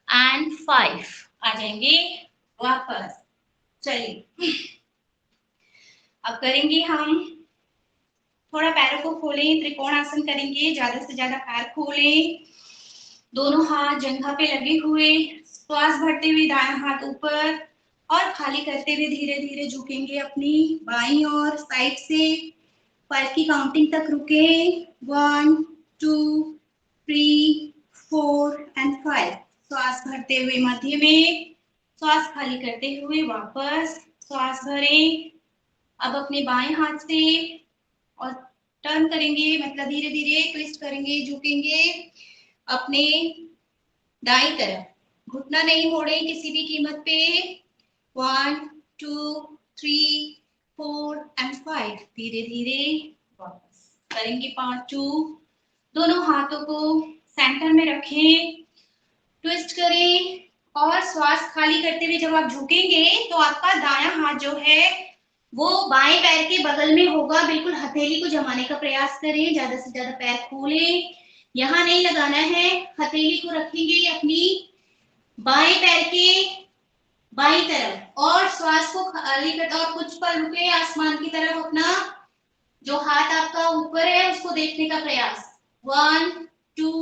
Speaker 4: एंड 5। आ जाएंगे वापस। चलिए अब करेंगे हम थोड़ा पैरों को खोलें, त्रिकोण आसन करेंगे। ज्यादा से ज्यादा पैर खोलें, दोनों हाथ जंघा पे लगे हुए, श्वास भरते हुए दायां हाथ ऊपर और खाली करते हुए धीरे धीरे झुकेंगे अपनी बाईं ओर साइड से। 5 की काउंटिंग तक रुके। 1 2 3 4 एंड 5। श्वास भरते हुए मध्य में, श्वास खाली करते हुए वापस श्वास भरें। अब अपने बाएं हाथ से और टर्न करेंगे, मतलब धीरे धीरे ट्विस्ट करेंगे, झुकेंगे अपने दाईं तरफ। घुटना नहीं मोड़े किसी भी कीमत पे। 1 2 3 4 एंड 5। धीरे धीरे वापस करेंगे पार्ट 2। दोनों हाथों को सेंटर में रखें, ट्विस्ट करें और श्वास खाली करते हुए जब आप झुकेंगे तो आपका दायां हाथ जो है वो बाएं पैर के बगल में होगा। बिल्कुल हथेली को जमाने का प्रयास करें, ज्यादा से ज्यादा पैर खोलें, यहाँ नहीं लगाना है। हथेली को रखेंगे अपनी बाएं पैर के बाईं तरफ और श्वास को खाली कर और कुछ पल रुके, आसमान की तरफ अपना जो हाथ आपका ऊपर है उसको देखने का प्रयास। 1 2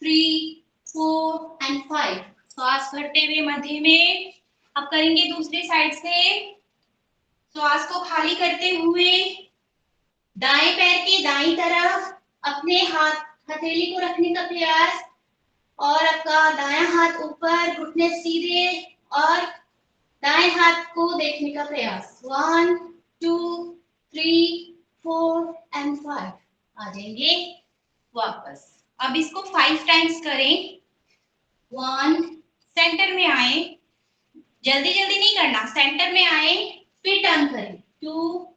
Speaker 4: 3 4 एंड 5। श्वास भरते हुए मध्य में। अब करेंगे दूसरी साइड से। श्वास को खाली करते हुए दाएं पैर की दाईं तरफ अपने हथेली को रखने का प्रयास, और आपका दायां हाथ ऊपर, घुटने सीधे, और दाएं हाथ को देखने का प्रयास। 1 2 3 4 एंड 5। आ जाएंगे वापस। अब इसको 5 टाइम्स करें। 1, सेंटर में आए, जल्दी जल्दी नहीं करना, सेंटर में आए, फिर टर्न करें। 2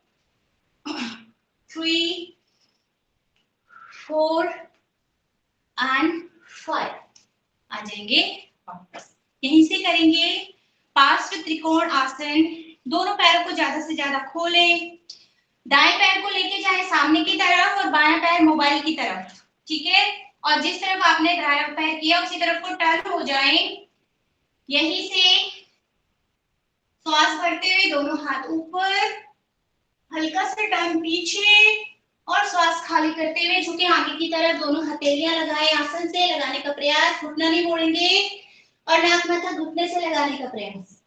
Speaker 4: 3 4 एंड 5। आ जाएंगे वापस। यहीं से करेंगे पार्श्व त्रिकोण आसन। दोनों पैरों को ज्यादा से ज्यादा खोलें। दाएं पैर को लेके जाएं सामने की तरफ और बायां पैर मोबाइल की तरफ, ठीक है। और जिस तरफ आपने दायां पैर किया उसी तरफ को टर्न हो जाएं। यहीं से श्वास भरते हुए दोनों हाथ ऊपर, हल्का सा टर्न पीछे, और श्वास खाली करते हुए झुके आगे की तरफ, दोनों हथेलियां लगाएं, आसन से लगाने का प्रयास, घुटना नहीं मोड़ेंगे, और नाक माथा घुटने से लगाने का प्रयास।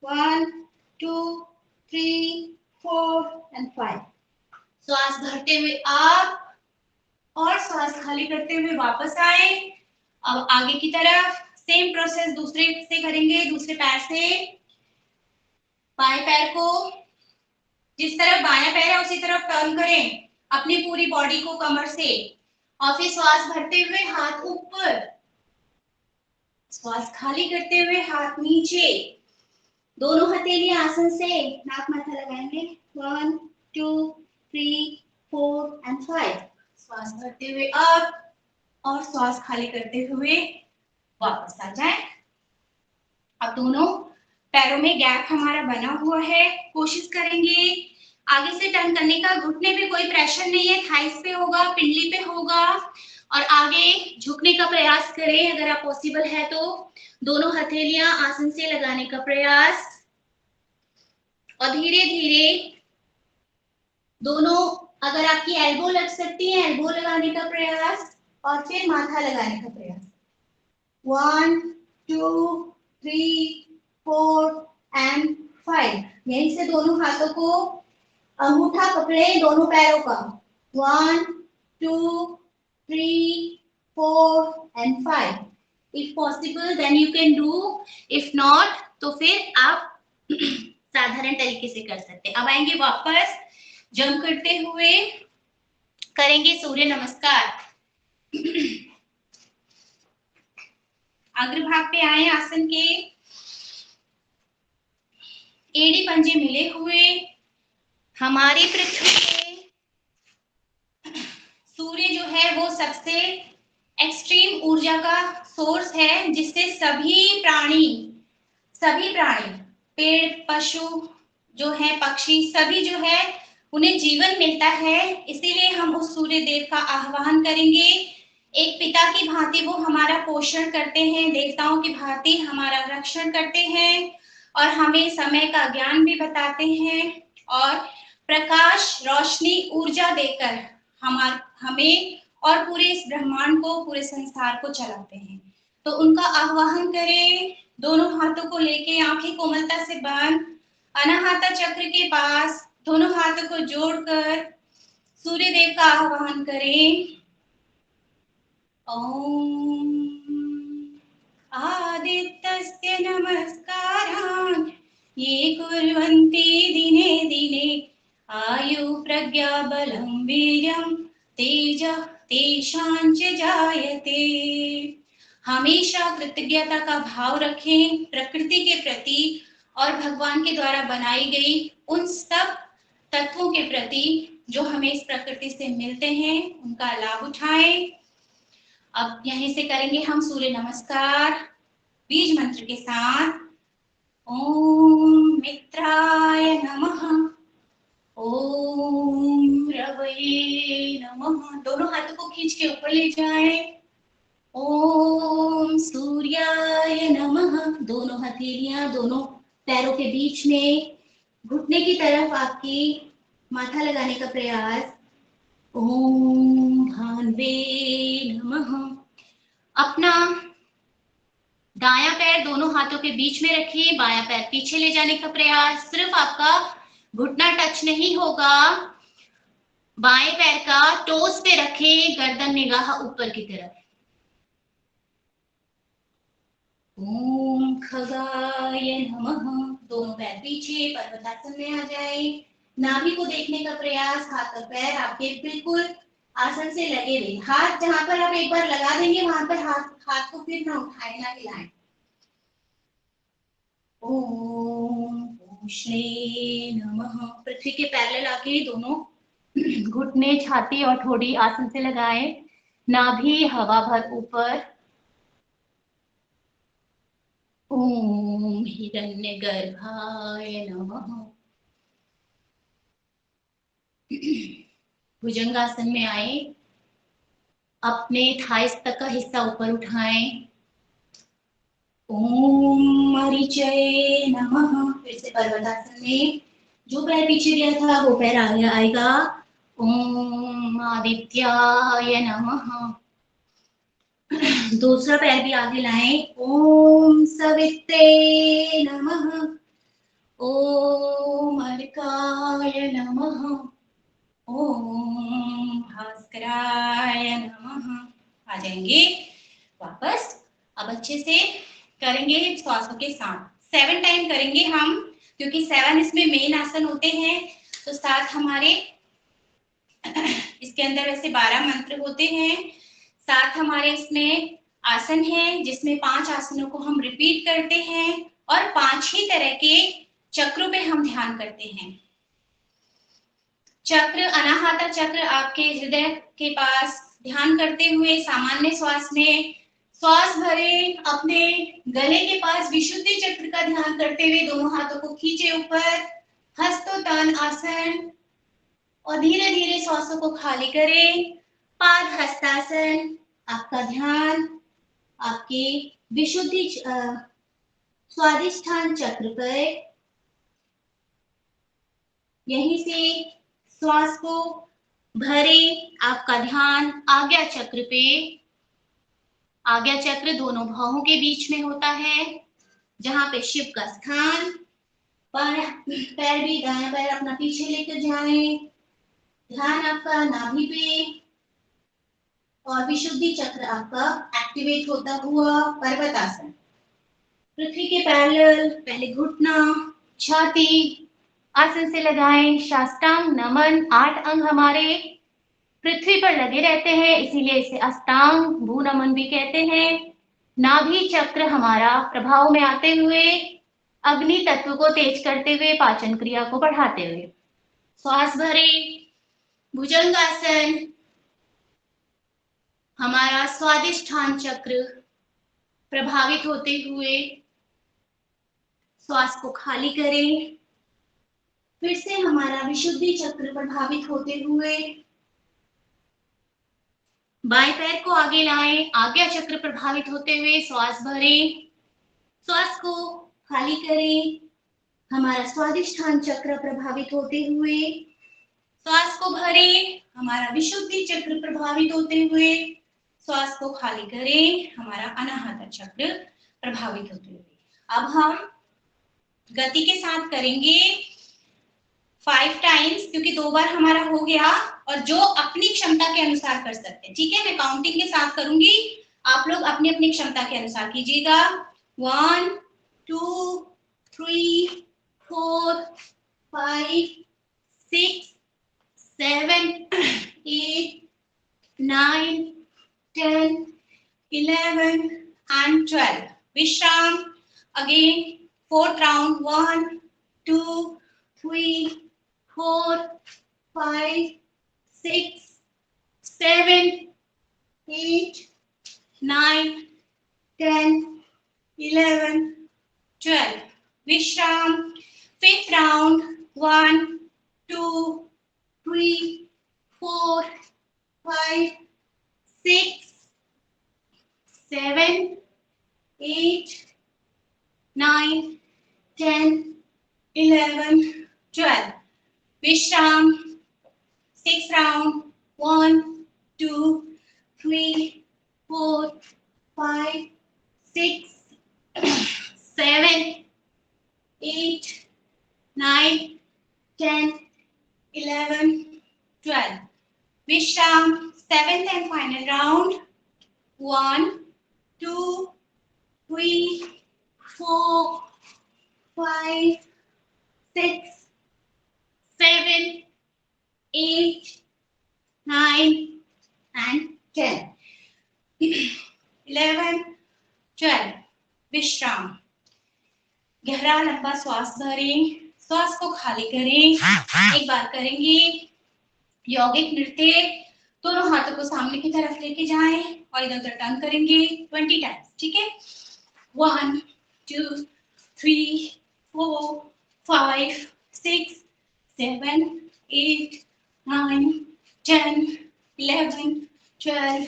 Speaker 4: 1 2 3 4 एंड 5। श्वास भरते हुए आप और श्वास खाली करते हुए वापस आए। अब आगे की तरफ सेम प्रोसेस दूसरे से करेंगे। दूसरे पैर से बाएं पैर को जिस तरफ बायां पैर है उसी तरफ टर्न करें अपनी पूरी बॉडी को कमर से, और फिर श्वास भरते हुए हाथ ऊपर, श्वास खाली करते हुए हाथ नीचे, दोनों हथेलियां आसन से, नाक माथा लगाएंगे। 1 2 3 4 एंड 5। श्वास भरते हुए अप और श्वास खाली करते हुए वापस आ जाए। अब दोनों पैरों में गैप हमारा बना हुआ है। कोशिश करेंगे आगे से टर्न करने का। घुटने पे कोई प्रेशर नहीं है, थाइस पे होगा, पिंडली पे होगा, और आगे झुकने का प्रयास करें अगर आप पॉसिबल है तो। दोनों हथेलियां आसन से लगाने का प्रयास, और धीरे धीरे दोनों, अगर आपकी एल्बो लग सकती है एल्बो लगाने का प्रयास, और फिर माथा लगाने का प्रयास। 1 2 3 4 एंड 5। यहीं से दोनों हाथों को अंगूठा पकड़े दोनों पैरों का। 1 2 3 4 and 5। If possible then you can do, if not तो फिर आप साधारण तरीके से कर सकते हैं। अब आएंगे वापस, जंप करते हुए करेंगे सूर्य नमस्कार। अग्रभाग पे आए आसन के, एड़ी पंजे मिले हुए। हमारी पृथ्वी पे सूर्य जो है वो सबसे एक्सट्रीम ऊर्जा का सोर्स है, जिससे सभी प्राणी पेड़, पशु जो है, पक्षी, सभी जो है उन्हें जीवन मिलता है। इसीलिए हम उस सूर्य देव का आह्वान करेंगे। एक पिता की भांति वो हमारा पोषण करते हैं, देवताओं की भांति हमारा रक्षण करते हैं, और हमें समय का ज्ञान भी बताते हैं, और प्रकाश, रोशनी, ऊर्जा देकर हमें और पूरे इस ब्रह्मांड को, पूरे संसार को चलाते हैं। तो उनका आह्वान करें। दोनों हाथों को लेके आंखें कोमलता से बंद, अनाहता चक्र के पास दोनों हाथों को जोड़कर सूर्य देव का आह्वान करें। ओम आदित्यस्य नमस्कारान् ये कुर्वन्ति दिने दिने आयु प्रज्ञा बलं वीर्यं तेजः तेषां च जायते। हमेशा कृतज्ञता का भाव रखें प्रकृति के प्रति और भगवान के द्वारा बनाई गई उन सब तत्वों के प्रति जो हमें इस प्रकृति से मिलते हैं, उनका लाभ उठाएं। अब यहीं से करेंगे हम सूर्य नमस्कार बीज मंत्र के साथ। ओम मित्राय नमः, ओम रवये नमः। दोनों हाथों को खींच के ऊपर ले जाएं। ओम सूर्याय नमः। दोनों हथेलियां दोनों पैरों के बीच में, घुटने की तरफ आपकी माथा लगाने का प्रयास। ओम भान्वे नमः। अपना दायां पैर दोनों हाथों के बीच में रखिए, बायां पैर पीछे ले जाने का प्रयास। सिर्फ आपका घुटना टच नहीं होगा, बाएं पैर का टोस पे रखें, गर्दन निगाह ऊपर की तरफ। ओम खगाय नमः। दोनों पैर पीछे पर्वतासन में आ जाए। नाभि को देखने का प्रयास, हाथ और पैर आपके बिल्कुल आसन से लगे रहे। हाथ जहां पर आप एक बार लगा देंगे वहां पर हाथ को फिर ना उठाए, ना हिलाएं। ओम श्री नमः। पृथ्वी के पैरेलल आके दोनों घुटने, छाती और ठोड़ी आसन से लगाएं। नाभि हवा भर ऊपर। ओम हिरण्यगर्भाय नमः। भुजंगासन में आए, अपने थाइस तक का हिस्सा ऊपर उठाएं। ओम मरीचय नमः। फिर से पर्वतासन में जो पैर पीछे गया था वो पैर आगे आएगा। ओम आदित्याय नमः। दूसरा पैर भी आगे लाएं। ओम सवित्रे नमः। ओम अर्काय नमः। ओम भास्कराय नमः। आ जाएंगे वापस। अब अच्छे से करेंगे श्वासों के साथ। 7 टाइम करेंगे हम, क्योंकि 7 इसमें मेन आसन होते हैं। तो साथ हमारे इसके अंदर वैसे 12 मंत्र होते हैं। 7 हमारे इसमें आसन है, जिसमें 5 आसनों को हम रिपीट करते हैं और 5 ही तरह के चक्रों पे हम ध्यान करते हैं। चक्र, अनाहता चक्र आपके हृदय के पास ध्यान करते हुए सामान्य श्वास में श्वास भरे, अपने गले के पास विशुद्धि चक्र का ध्यान करते हुए दोनों हाथों को खींचे ऊपर, हस्तोत्तान आसन, और धीरे धीरे श्वासों को खाली करें। पाद हस्तासन। आपका ध्यान आपके विशुद्धि स्वादिष्ठान चक्र पर, यहीं से श्वास को भरे। आपका ध्यान आज्ञा चक्र पे। आज्ञा चक्र दोनों भौहों के बीच में होता है, जहां पे शिव का स्थान। पैर भी, दायां पैर अपना पीछे लेकर जाएं। ध्यान आपका नाभि पे और विशुद्धि चक्र आपका एक्टिवेट होता हुआ पर्वतासन। पृथ्वी के पैरेलल पहले घुटना, छाती आसन से लगाएं। साष्टांग नमन। 8 अंग हमारे पृथ्वी पर लगे रहते हैं, इसीलिए इसे अष्टांग भू नमन भी कहते हैं। नाभि चक्र हमारा प्रभाव में आते हुए, अग्नि तत्व को तेज करते हुए, पाचन क्रिया को बढ़ाते हुए। श्वास भरे, भुजंगासन। हमारा स्वादिष्ठान चक्र प्रभावित होते हुए श्वास को खाली करें। फिर से हमारा विशुद्धि चक्र प्रभावित होते हुए बाएं पैर को आगे लाएं। आज्ञा चक्र प्रभावित होते हुए श्वास भरें, श्वास को खाली करें। हमारा स्वादिष्ठान चक्र प्रभावित होते हुए श्वास को भरें। हमारा विशुद्धि चक्र प्रभावित होते हुए श्वास को खाली करें। हमारा अनाहता चक्र प्रभावित होते हुए। अब हम गति के साथ करेंगे 5 टाइम्स, क्योंकि 2 बार हमारा हो गया, और जो अपनी क्षमता के अनुसार कर सकते हैं। ठीक है, मैं काउंटिंग के साथ करूंगी, आप लोग अपनी अपनी क्षमता के अनुसार कीजिएगा। 1 2 3 4 5 6 7 8 9 10 11 and 12. Vishram again, 4th round. 1 2 3 4 5 6 7 8 9 10 11 12. Vishram, 5th round. 1 2 3 4 5 6 7 8 9 10 11 12. Vishram, 6th round. 1 2, 3, 4, 5, 6, 7, 8, 9, 10, 11, 12. Vishram, 7th and final round. 1, 2, 3, 4, 5, 6, 7, 8, 9, and 10. 11, 12. विश्राम. गहरा लंबा श्वास भरें, श्वास को खाली करें. एक बार करेंगे यौगिक नृत्य. दोनों हाथों को सामने की तरफ लेके जाएं और इधर उधर टर्न करेंगे 20 टाइम्स. ठीक है. 1, 2, 3, 4, 5, 6, 7, 8, 9, 10, 11, 12,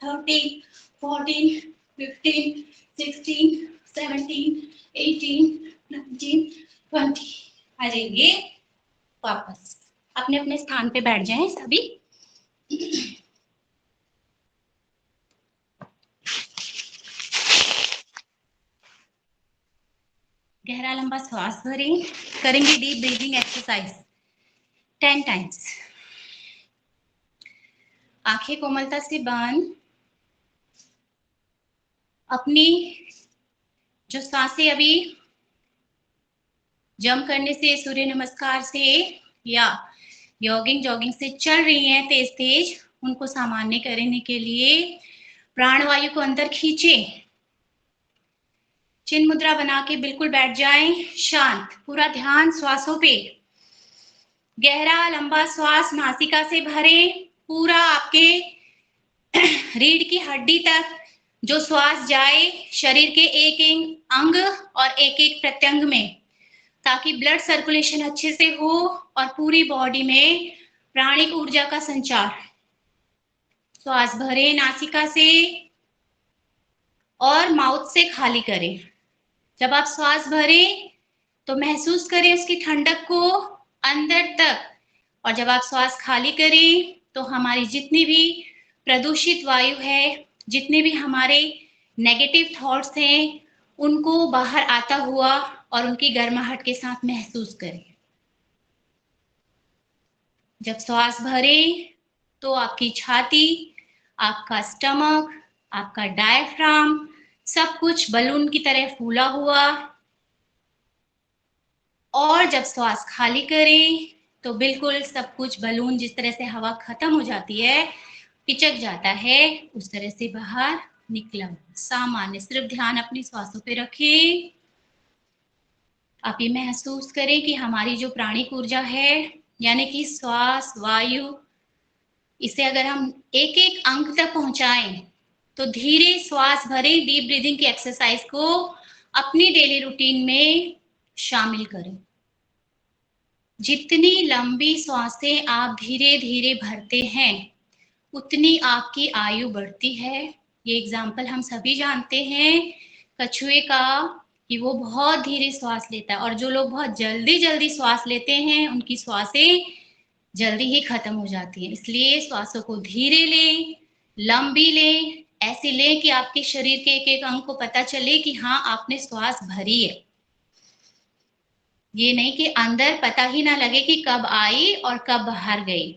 Speaker 4: 13, 14, 15, 16, 17, 18, 19, 20. आ जाइए वापस. अपने अपने स्थान पे बैठ जाएं सभी. गहरा लंबा श्वास भरें. करेंगे डीप ब्रीदिंग एक्सरसाइज 10 टाइम्स. आंखें कोमलता से बंद. अपनी जो सांसें अभी जंप करने से, सूर्य नमस्कार से या जॉगिंग से चल रही हैं तेज तेज, उनको सामान्य करने के लिए प्राणवायु को अंदर खींचें. चिन्ह मुद्रा बना के बिल्कुल बैठ जाएं शांत. पूरा ध्यान श्वासों पे. गहरा लंबा श्वास नासिका से भरें. पूरा आपके रीढ़ की हड्डी तक जो श्वास जाए शरीर के एक एक अंग और एक एक प्रत्यंग में, ताकि ब्लड सर्कुलेशन अच्छे से हो और पूरी बॉडी में प्राणिक ऊर्जा का संचार. श्वास भरें नासिका से और माउथ से खाली करें. जब आप श्वास भरें तो महसूस करें उसकी ठंडक को अंदर तक, और जब आप श्वास खाली करें तो हमारी जितनी भी प्रदूषित वायु है, जितने भी हमारे नेगेटिव थॉट्स हैं, उनको बाहर आता हुआ और उनकी गर्माहट के साथ महसूस करें. जब श्वास भरें तो आपकी छाती, आपका स्टमक, आपका डायफ्राम, सब कुछ बलून की तरह फूला हुआ. और जब श्वास खाली करें तो बिल्कुल सब कुछ बलून जिस तरह से हवा खत्म हो जाती है, पिचक जाता है, उस तरह से बाहर निकला. सामान्य. सिर्फ ध्यान अपनी श्वासों पे रखें. आप ये महसूस करें कि हमारी जो प्राणिक ऊर्जा है, यानी कि श्वास वायु, इसे अगर हम एक एक अंग तक पहुंचाएं तो धीरे श्वास भरें. डीप ब्रीदिंग की एक्सरसाइज को अपनी डेली रूटीन में शामिल करें. जितनी लंबी सांसें आप धीरे धीरे भरते हैं उतनी आपकी आयु बढ़ती है. ये एग्जाम्पल हम सभी जानते हैं कछुए का, कि वो बहुत धीरे श्वास लेता है, और जो लोग बहुत जल्दी जल्दी श्वास लेते हैं उनकी श्वासें जल्दी ही खत्म हो जाती हैं. इसलिए श्वासों को धीरे लें, लंबी लें, ऐसी लें कि आपके शरीर के एक एक अंग को पता चले कि हाँ आपने श्वास भरी है. ये नहीं कि अंदर पता ही ना लगे कि कब आई और कब बाहर गई.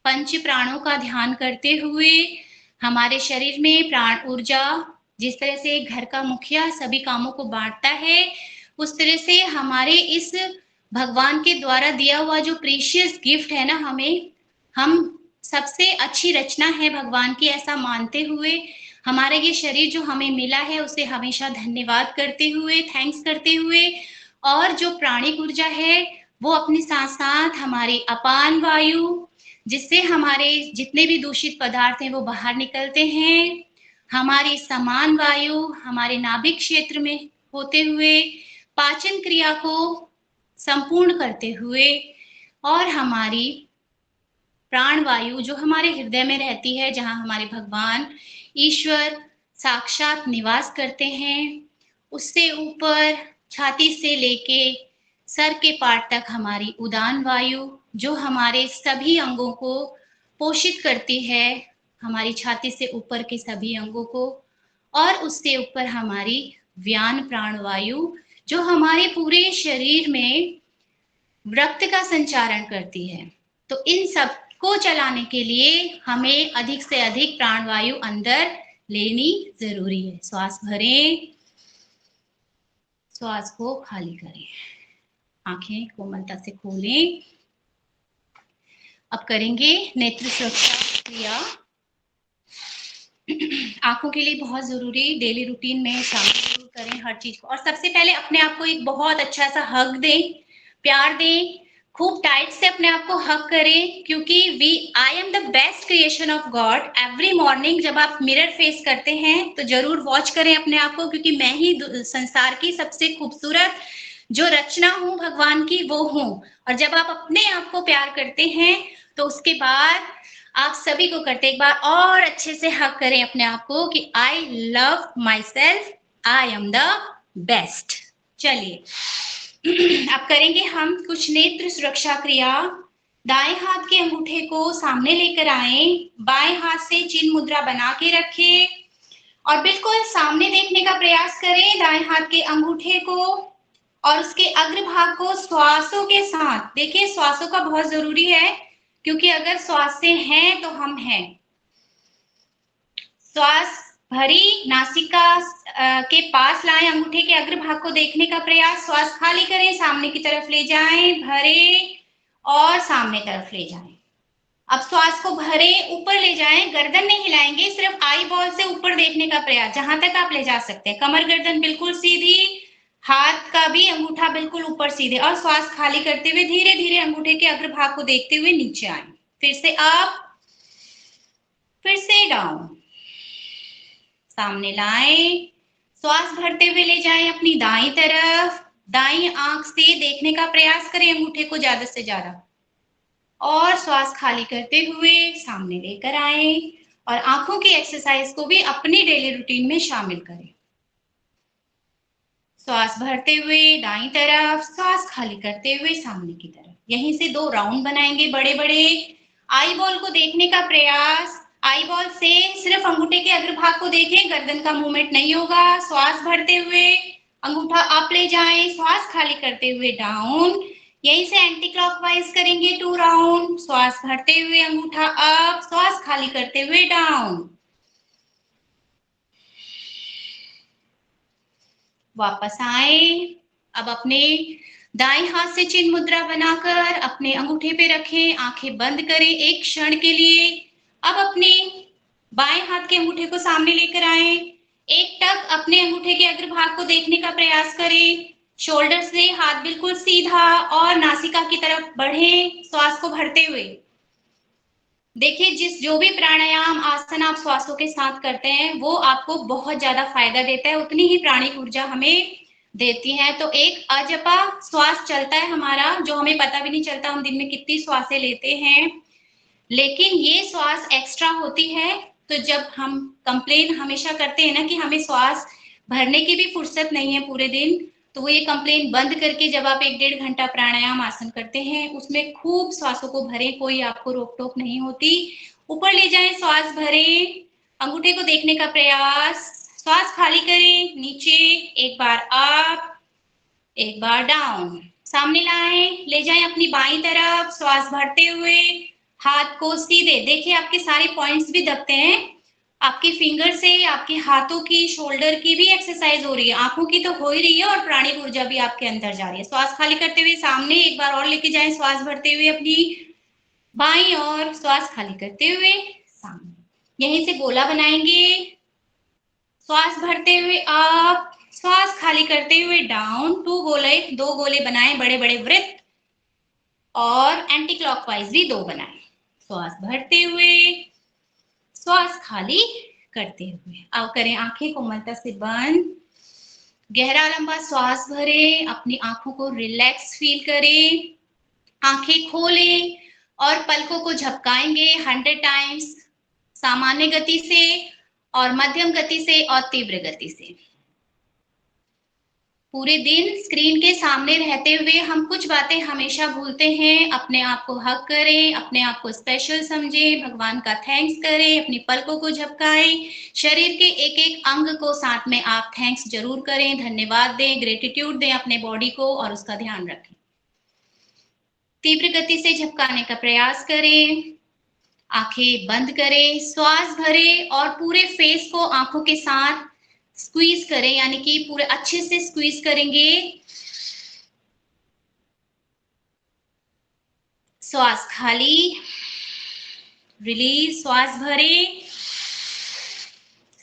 Speaker 4: पंच प्राणों का ध्यान करते हुए हमारे शरीर में प्राण ऊर्जा, जिस तरह से घर का मुखिया सभी कामों को बांटता है, उस तरह से हमारे इस भगवान के द्वारा दिया हुआ जो प्रीशियस गिफ्ट है ना, हमें, हम सबसे अच्छी रचना है भगवान की, ऐसा मानते हुए हमारा ये शरीर जो हमें मिला है उसे हमेशा धन्यवाद करते हुए, थैंक्स करते हुए, और जो प्राणिक ऊर्जा है वो अपने साथ साथ हमारी अपान वायु, जिससे हमारे जितने भी दूषित पदार्थ हैं वो बाहर निकलते हैं, हमारी समान वायु हमारे नाभिक क्षेत्र में होते हुए पाचन क्रिया को संपूर्ण करते हुए, और हमारी प्राण वायु जो हमारे हृदय में रहती है, जहां हमारे भगवान ईश्वर साक्षात निवास करते हैं, उससे ऊपर छाती से लेके सर के पार्ट तक हमारी उदान वायु, जो हमारे सभी अंगों को पोषित करती है हमारी छाती से ऊपर के सभी अंगों को, और उससे ऊपर हमारी व्यान प्राणवायु जो हमारे पूरे शरीर में रक्त का संचारण करती है। तो इन सब को चलाने के लिए हमें अधिक से अधिक प्राणवायु अंदर लेनी जरूरी है। श्वास भरें, श्वास को खाली करें, आंखें कोमलता से खोलें। अब करेंगे नेत्र सुरक्षा क्रिया। आंखों के लिए बहुत जरूरी, डेली रूटीन में शामिल जरूर करें हर चीज को। और सबसे पहले अपने आप को एक बहुत अच्छा सा हग दें, प्यार दें, खूब टाइट से अपने आप को हग करें, क्योंकि I am the best creation of God. Every morning जब आप मिरर फेस करते हैं तो जरूर वॉच करें अपने आप को, क्योंकि मैं ही संसार की सबसे खूबसूरत जो रचना हूं भगवान की वो हूं। और जब आप अपने आप को प्यार करते हैं तो उसके बाद आप सभी को करते एक बार और अच्छे से हक करें अपने आप को कि I love my self, I am the best. चलिए अब करेंगे हम कुछ नेत्र सुरक्षा क्रिया। दाएं हाथ के अंगूठे को सामने लेकर आए, बाएं हाथ से चिन्ह मुद्रा बना के रखें और बिल्कुल सामने देखने का प्रयास करें दाएं हाथ के अंगूठे को, और उसके अग्रभाग को श्वासों के साथ देखिए। श्वासों का बहुत जरूरी है, क्योंकि अगर श्वास से हैं तो हम हैं। श्वास भरी नासिका के पास लाएं, अंगूठे के अग्रभाग को देखने का प्रयास। श्वास खाली करें, सामने की तरफ ले जाएं, भरे और सामने तरफ ले जाएं। अब श्वास को भरे, ऊपर ले जाएं, गर्दन नहीं हिलाएंगे, सिर्फ आई बॉल से ऊपर देखने का प्रयास, जहां तक आप ले जा सकते हैं। कमर गर्दन बिल्कुल सीधी, हाथ का भी अंगूठा बिल्कुल ऊपर सीधे, और श्वास खाली करते हुए धीरे धीरे अंगूठे के अग्रभाग को देखते हुए नीचे आए। फिर से अप, फिर से डाउन, सामने लाएं, श्वास भरते हुए ले जाएं अपनी दाईं तरफ। दाईं आंख से देखने का प्रयास करें अंगूठे को ज्यादा से ज्यादा, और श्वास खाली करते हुए सामने लेकर आए। और आंखों की एक्सरसाइज को भी अपनी डेली रूटीन में शामिल करें। श्वास भरते हुए दाईं तरफ, श्वास खाली करते हुए सामने की तरफ। यहीं से 2 राउंड बनाएंगे बड़े बड़े। आई बॉल को देखने का प्रयास, आई बॉल से सिर्फ अंगूठे के अग्रभाग को देखें, गर्दन का मूवमेंट नहीं होगा। श्वास भरते हुए अंगूठा अप ले जाएं, श्वास खाली करते हुए डाउन। यहीं से एंटी क्लॉकवाइज करेंगे 2 राउंड। श्वास भरते हुए अंगूठा अप, श्वास खाली करते हुए डाउन। वापस आए। अब अपने दाएं हाथ से चिन्ह मुद्रा बनाकर अपने अंगूठे पे रखें, आंखें बंद करें एक क्षण के लिए। अब अपने बाएं हाथ के अंगूठे को सामने लेकर आए, एक टक अपने अंगूठे के अग्रभाग को देखने का प्रयास करें। शोल्डर से हाथ बिल्कुल सीधा और नासिका की तरफ बढ़ें, श्वास को भरते हुए। देखिए जो भी प्राणायाम आसन आप श्वासों के साथ करते हैं वो आपको बहुत ज्यादा फायदा देता है, उतनी ही प्राणिक ऊर्जा हमें देती है। तो एक अजपा श्वास चलता है हमारा, जो हमें पता भी नहीं चलता हम दिन में कितनी श्वासें लेते हैं, लेकिन ये श्वास एक्स्ट्रा होती है। तो जब हम कंप्लेन हमेशा करते हैं ना कि हमें श्वास भरने की भी फुर्सत नहीं है पूरे दिन, तो वो ये कंप्लेन बंद करके जब आप 1-1.5 घंटा प्राणायाम आसन करते हैं उसमें खूब श्वासों को भरें, कोई आपको रोक टोक नहीं होती। ऊपर ले जाएं, श्वास भरें, अंगूठे को देखने का प्रयास, श्वास खाली करें, नीचे एक बार अप, एक बार डाउन, सामने लाएं, ले जाएं अपनी बाईं तरफ, श्वास भरते हुए हाथ को सीधे। देखिए आपके सारे पॉइंट्स भी दबते हैं, आपके फिंगर से आपके हाथों की, शोल्डर की भी एक्सरसाइज हो रही है, आंखों की तो हो ही रही है, और प्राणिक ऊर्जा भी आपके अंदर जा रही है। श्वास खाली करते हुए सामने एक बार और लेके जाएं, श्वास भरते हुए अपनी बाईं और, श्वास खाली करते हुए सामने। यहीं से गोला बनाएंगे, श्वास भरते हुए अप, श्वास खाली करते हुए डाउन। 2 गोले बनाएं, बड़े बड़े वृत्त, और एंटी क्लॉकवाइज भी 2 बनाएं। श्वास भरते हुए, श्वास खाली करते हुए। अब करें आंखें कोमलता से बंद, गहरा लंबा श्वास भरें, अपनी आंखों को रिलैक्स फील करें, आंखें खोलें और पलकों को झपकाएंगे 100 टाइम्स, सामान्य गति से और मध्यम गति से और तीव्र गति से। पूरे दिन स्क्रीन के सामने रहते हुए हम कुछ बातें हमेशा भूलते हैं। अपने आप को हक करें, अपने आप को स्पेशल समझें, भगवान का थैंक्स करें, अपनी पलकों को झपकाएं, शरीर के एक एक अंग को साथ में आप थैंक्स जरूर करें, धन्यवाद दें, ग्रेटिट्यूड दें अपने बॉडी को और उसका ध्यान रखें। तीव्र गति से झपकाने का प्रयास करें, आंखें बंद करें, श्वास भरें और पूरे फेस को आंखों के साथ स्क्वीज करें, यानी कि पूरे अच्छे से स्क्वीज करेंगे। श्वास खाली, रिलीज, श्वास भरें,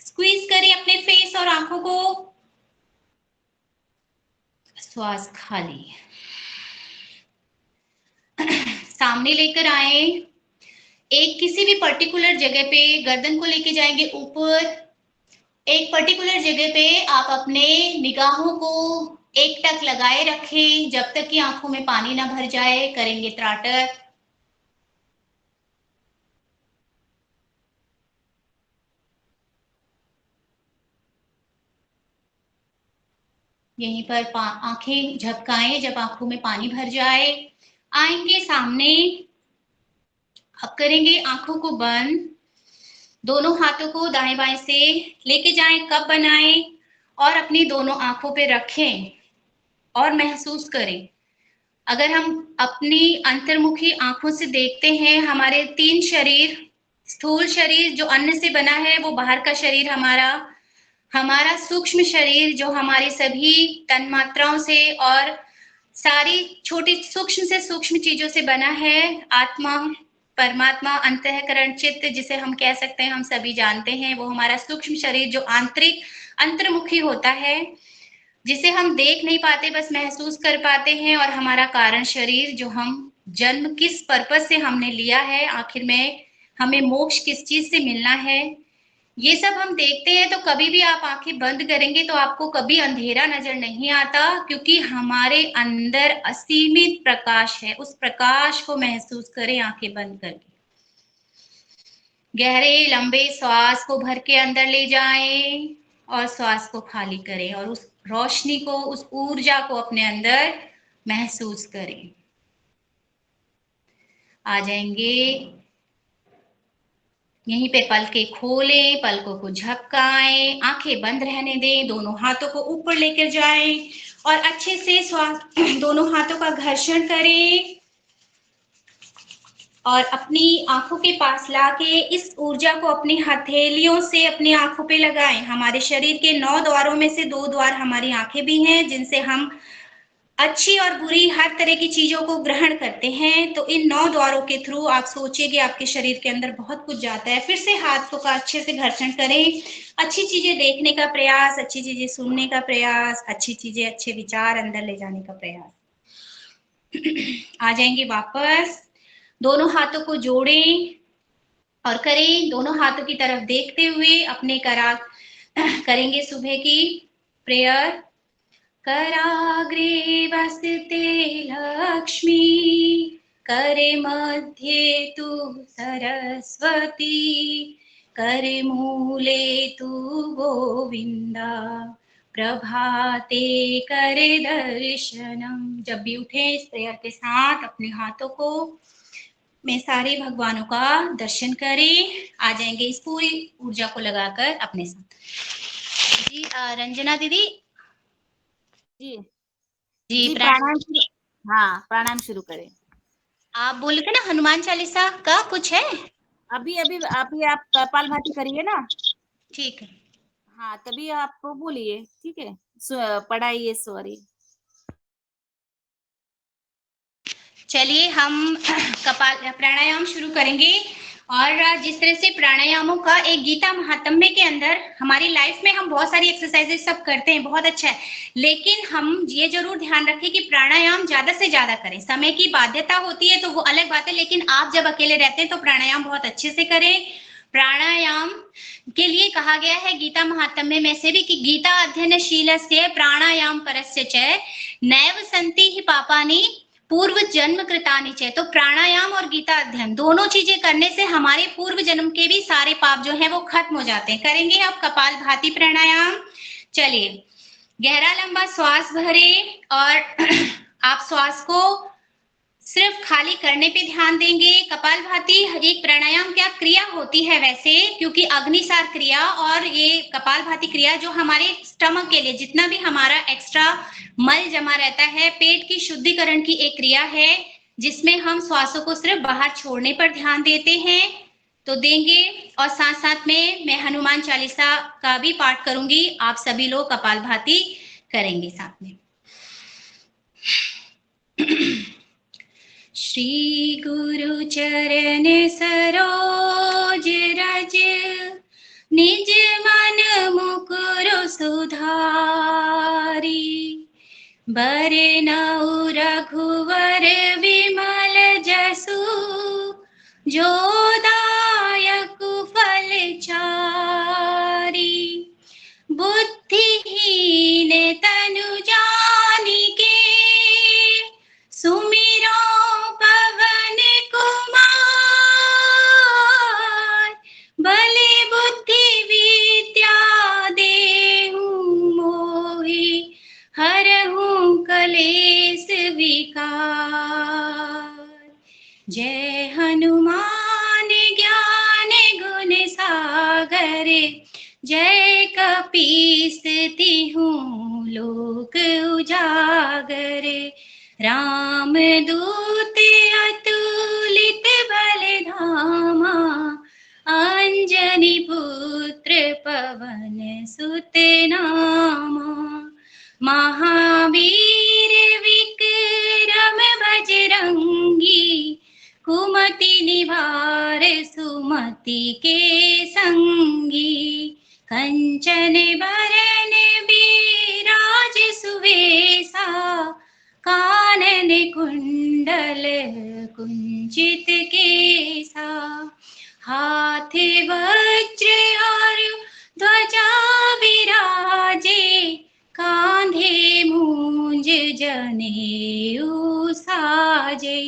Speaker 4: स्क्वीज करें अपने फेस और आंखों को, श्वास खाली। सामने लेकर आए, एक किसी भी पर्टिकुलर जगह पे गर्दन को लेके जाएंगे ऊपर। एक पर्टिकुलर जगह पे आप अपने निगाहों को एक टक लगाए रखें जब तक कि आंखों में पानी ना भर जाए। करेंगे त्राटक। यहीं पर आंखें झपकाएं जब आंखों में पानी भर जाए। आएंगे सामने, अब करेंगे आंखों को बंद, दोनों हाथों को दाएं बाएं से लेके जाएं, कप बनाएं और अपनी दोनों आंखों पे रखें और महसूस करें। अगर हम अपनी अंतर्मुखी आंखों से देखते हैं, हमारे 3 शरीर, स्थूल शरीर जो अन्न से बना है वो बाहर का शरीर हमारा सूक्ष्म शरीर जो हमारी सभी तन्मात्राओं से और सारी छोटी सूक्ष्म से सूक्ष्म चीजों से बना है, आत्मा, परमात्मा, अंतःकरण, चित्त जिसे हम कह सकते हैं, हम सभी जानते हैं। वो हमारा सूक्ष्म शरीर जो आंतरिक अंतर्मुखी होता है, जिसे हम देख नहीं पाते, बस महसूस कर पाते हैं, और हमारा कारण शरीर जो हम जन्म किस पर्पस से हमने लिया है, आखिर में हमें मोक्ष किस चीज से मिलना है, ये सब हम देखते हैं। तो कभी भी आप आंखें बंद करेंगे तो आपको कभी अंधेरा नजर नहीं आता, क्योंकि हमारे अंदर असीमित प्रकाश है। उस प्रकाश को महसूस करें आंखें बंद करके। गहरे लंबे श्वास को भर के अंदर ले जाएं और श्वास को खाली करें और उस रोशनी को, उस ऊर्जा को अपने अंदर महसूस करें। आ जाएंगे, यहीं पे पलकें खोलें, पलकों को झपकाएं, आंखें बंद रहने दें, दोनों हाथों को ऊपर लेकर जाएं और अच्छे से श्वास, दोनों हाथों का घर्षण करें और अपनी आंखों के पास लाके इस ऊर्जा को अपनी हथेलियों से अपनी आंखों पे लगाएं। हमारे शरीर के 9 द्वारों में से 2 द्वार हमारी आंखें भी हैं, जिनसे हम अच्छी और बुरी हर तरह की चीजों को ग्रहण करते हैं। तो इन 9 द्वारों के थ्रू आप सोचिए आपके शरीर के अंदर बहुत कुछ जाता है। फिर से हाथों का अच्छे से घर्षण करें, अच्छी चीजें देखने का प्रयास, अच्छी चीजें सुनने का प्रयास, अच्छी चीजें, अच्छे विचार अंदर ले जाने का प्रयास। आ जाएंगे वापस, दोनों हाथों को जोड़ें और करें, दोनों हाथों की तरफ देखते हुए अपने करेंगे सुबह की प्रेयर। कराग्रे वसते लक्ष्मी, करे मध्ये तु सरस्वती, करे मूले तु गोविंदा, प्रभाते करे दर्शनम। जब भी उठे इस प्रेयर के साथ अपने हाथों को में सारे भगवानों का दर्शन करें। आ जाएंगे इस पूरी ऊर्जा को लगाकर अपने साथ। जी रंजना दीदी।
Speaker 1: जी
Speaker 4: जी
Speaker 1: प्राणायाम। हाँ, प्राणायाम शुरू करें।
Speaker 4: आप बोले थे ना हनुमान चालीसा का कुछ है?
Speaker 1: अभी आप कपालभाति करिए ना।
Speaker 4: ठीक है।
Speaker 1: हाँ, तभी आप बोलिए, ठीक है, पढ़ाइए। सॉरी।
Speaker 4: चलिए हम कपाल प्राणायाम शुरू करेंगे। और जिस तरह से प्राणायामों का एक गीता महात्म्य के अंदर हमारी लाइफ में हम बहुत सारी एक्सरसाइजेस सब करते हैं, बहुत अच्छा है, लेकिन हम ये जरूर ध्यान रखें कि प्राणायाम ज्यादा से ज्यादा करें। समय की बाध्यता होती है तो वो अलग बात है, लेकिन आप जब अकेले रहते हैं तो प्राणायाम बहुत अच्छे से करें। प्राणायाम के लिए कहा गया है गीता महात्म्य में से भी कि गीता अध्ययनशीलस्य प्राणायाम परस्य च नैव सन्ति हि पापानि पूर्व जन्म कृतानि च। तो प्राणायाम और गीता अध्ययन दोनों चीजें करने से हमारे पूर्व जन्म के भी सारे पाप जो है वो खत्म हो जाते हैं। करेंगे आप कपालभाति प्राणायाम। चलिए गहरा लंबा श्वास भरें और आप श्वास को सिर्फ खाली करने पे ध्यान देंगे। कपालभाति एक प्राणायाम क्या क्रिया होती है वैसे, क्योंकि अग्निसार क्रिया और ये कपालभाति क्रिया जो हमारे स्टमक के लिए जितना भी हमारा एक्स्ट्रा मल जमा रहता है, पेट की शुद्धिकरण की एक क्रिया है जिसमें हम श्वासों को सिर्फ बाहर छोड़ने पर ध्यान देते हैं। तो देंगे और साथ साथ में मैं हनुमान चालीसा का भी पाठ करूंगी, आप सभी लोग कपालभाति करेंगे साथ में। श्री गुरु चरण सरोज रज निज मन मुकुर सुधारी, बरनउँ रघुवर विमल जसु, जो दायक फल चारि। बुद्धिहीन तनु जानिके, सुमिरो पवन कुमार। बल बुद्धि विद्या देहु मोहि, हरहु कलेश विकार। जय हनुमान ज्ञान गुण सागर, जय कपीस तिहु लोक उजागर। राम दूत अतुलित बल धामा, अंजनी पुत्र पवन सुत नामा। महावीर विक्रम बजरंगी, कुमति निवार सुमति के संगी। कंचन बरन बिराज सुवेशा, कानन कुंडल कुंचित केसा। हाथ वज्र और ध्वजा विराजे, कांधे मूंज जनेऊ साजे।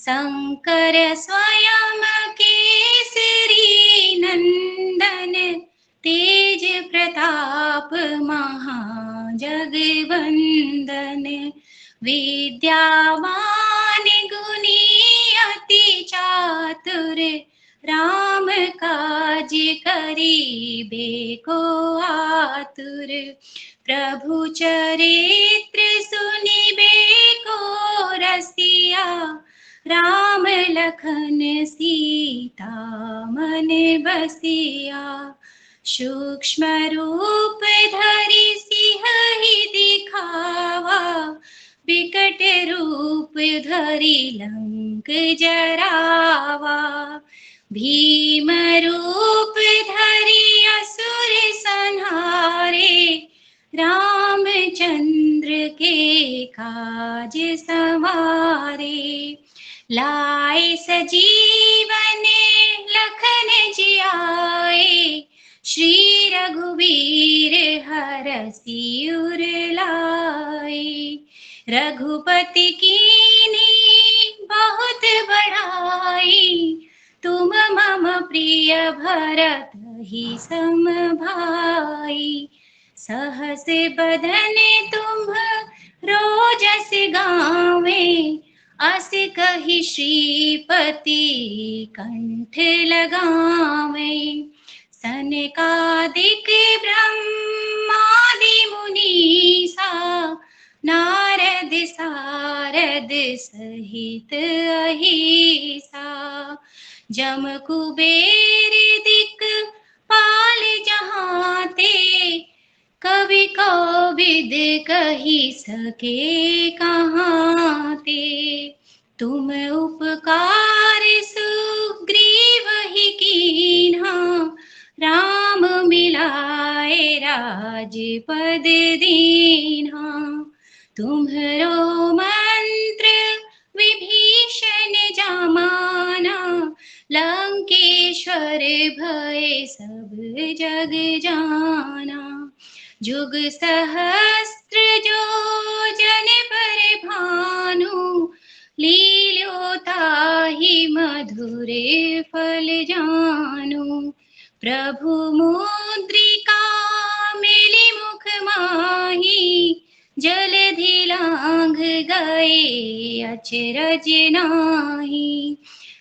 Speaker 4: शंकर स्वयं केसरी नंदन, तेज प्रताप महाजगवंदन। विद्यावान गुणी अति चातुर, राम काज करिबे को आतुर। प्रभु चरित्र सुनिबे को रसिया, राम लखन सीता मन बसिया। सूक्ष्म रूप धरि सिंहि दिखावा, विकट रूप धरि लंक जरावा। भीम रूप धरि असुर संहारे, रामचंद्र के काज सवारे। लाए सजीवन लखन जियाए, श्री रघुवीर हरषि उर लाए। रघुपति कीन्ही बहुत बड़ाई, तुम मम प्रिय भरत ही सम भाई। सहस बदन तुम रोजस गावे, अस कहि श्रीपति कंठ लगावे। सनकादिक ब्रह्मादि मुनीसा, नारद सारद सहित अहिसा। जम कुबेर दिक्पाल जहाँ ते, कवि कोविद कहि सके कहाँ ते। तुम उपकार सुग्रीव ही कीन्हा, राम मिलाए राजपद दीन्हा। तुम्हरो मंत्र विभीषण जामाना, लंकेश्वर भय सब जग जाना। जुग सहस्त्र जो जन पर भानु, लील्यो ताहि मधुर फल जानु। प्रभु मुद्रिका मिली मुख माही, भये अचरज नाही।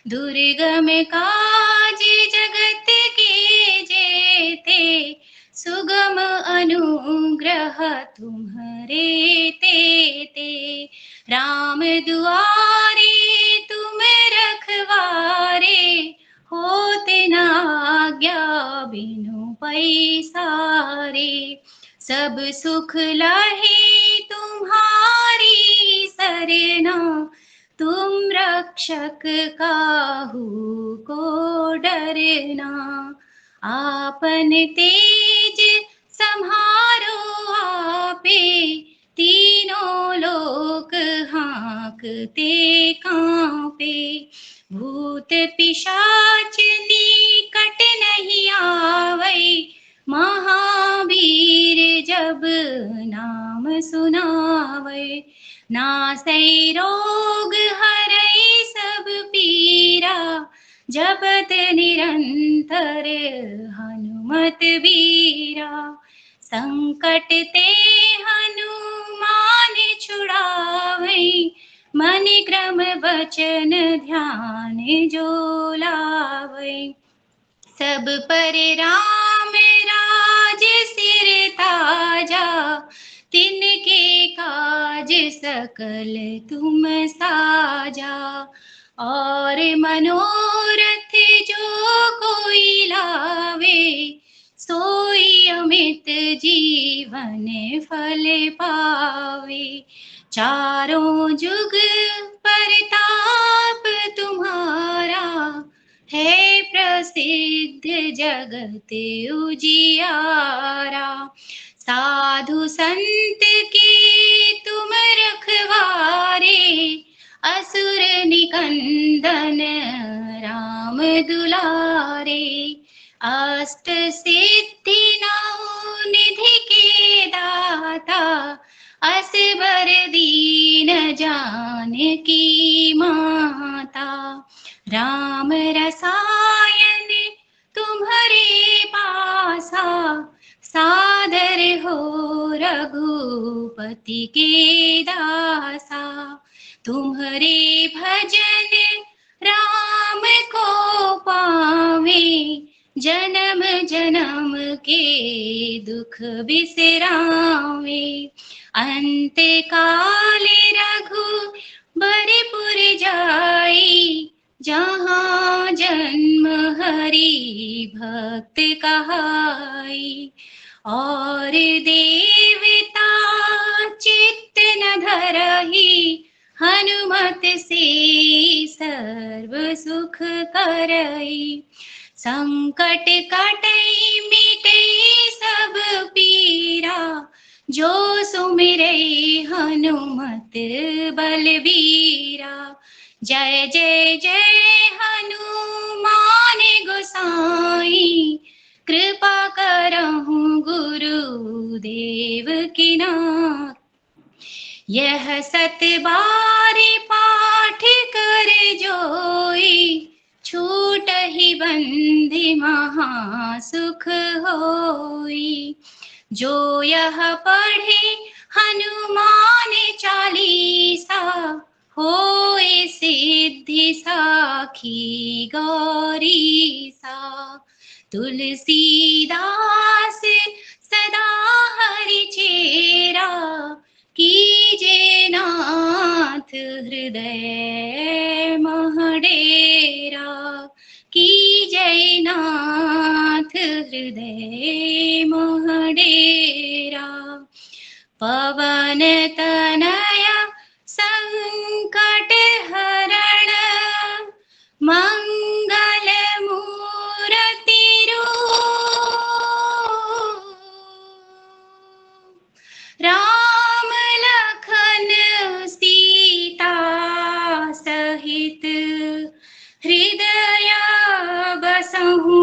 Speaker 4: दुर्गम काज जगत के जेते, सुगम अनुग्रह तुम्हारे तेते। राम दुआरे तुम रखवारे, होते न आज्ञा बिनु पैसारे। सब सुख लहे तुम्हारी सरना, तुम रक्षक काहू को डरना। आपन तेज सम्हारो आपे, तीनों लोक हाँकते कांपे। भूत पिशाच निकट नहीं आवै, महावीर जब नाम सुनावै। नासै रोग हरै सब पीरा, जपत निरंतर हनुमत बीरा। संकट ते हनुमान छुड़ावै, मन क्रम वचन ध्यान जो लावै। सब पर राम राज सिर ताजा, तिनके काज सकल तुम साजा। और मनोरथ जो कोई लावे, सोई अमित जीवन फल पावे। चारों जुग परताप तुम्हारा, है प्रसिद्ध जगत उजियारा। साधु संत के तुम रखवारे, असुर निकंदन राम दुलारे। अष्ट सिद्धि नौ निधि के दाता, असबर दीन जानकी माता। राम रसायन तुम्हारे पासा, सादर हो रघुपति के दासा। तुम्हारे भजन राम को पावे, जन्म जन्म के दुख बिसरावे। अंत काल रघुबरपुर जाई, जहाँ जन्म हरि भक्त कहाई। और देवता चित्त न धरहि, हनुमत से सर्व सुख करई। संकट कटई मिटई सब पीरा, जो सुमिरै हनुमत बलबीरा। जय जय जय हनुमान गोसाई, कृपा करहु गुरुदेव की नाथ। यह सत बार पाठ कर जोई, छूटहि बंधि महा सुख होई। जो यह पढ़े हनुमान चालीसा, होए सिद्धि साखी गौरीसा। तुलसीदास सदा हरि चेरा, कीजे नाथ हृदय मह डेरा। कीजय नाथ हृदय मह डेरा। पवन तनया संकट हरण, मंगल मूर्ति रूप। राम लखन सीता सहित, हृदय बसहु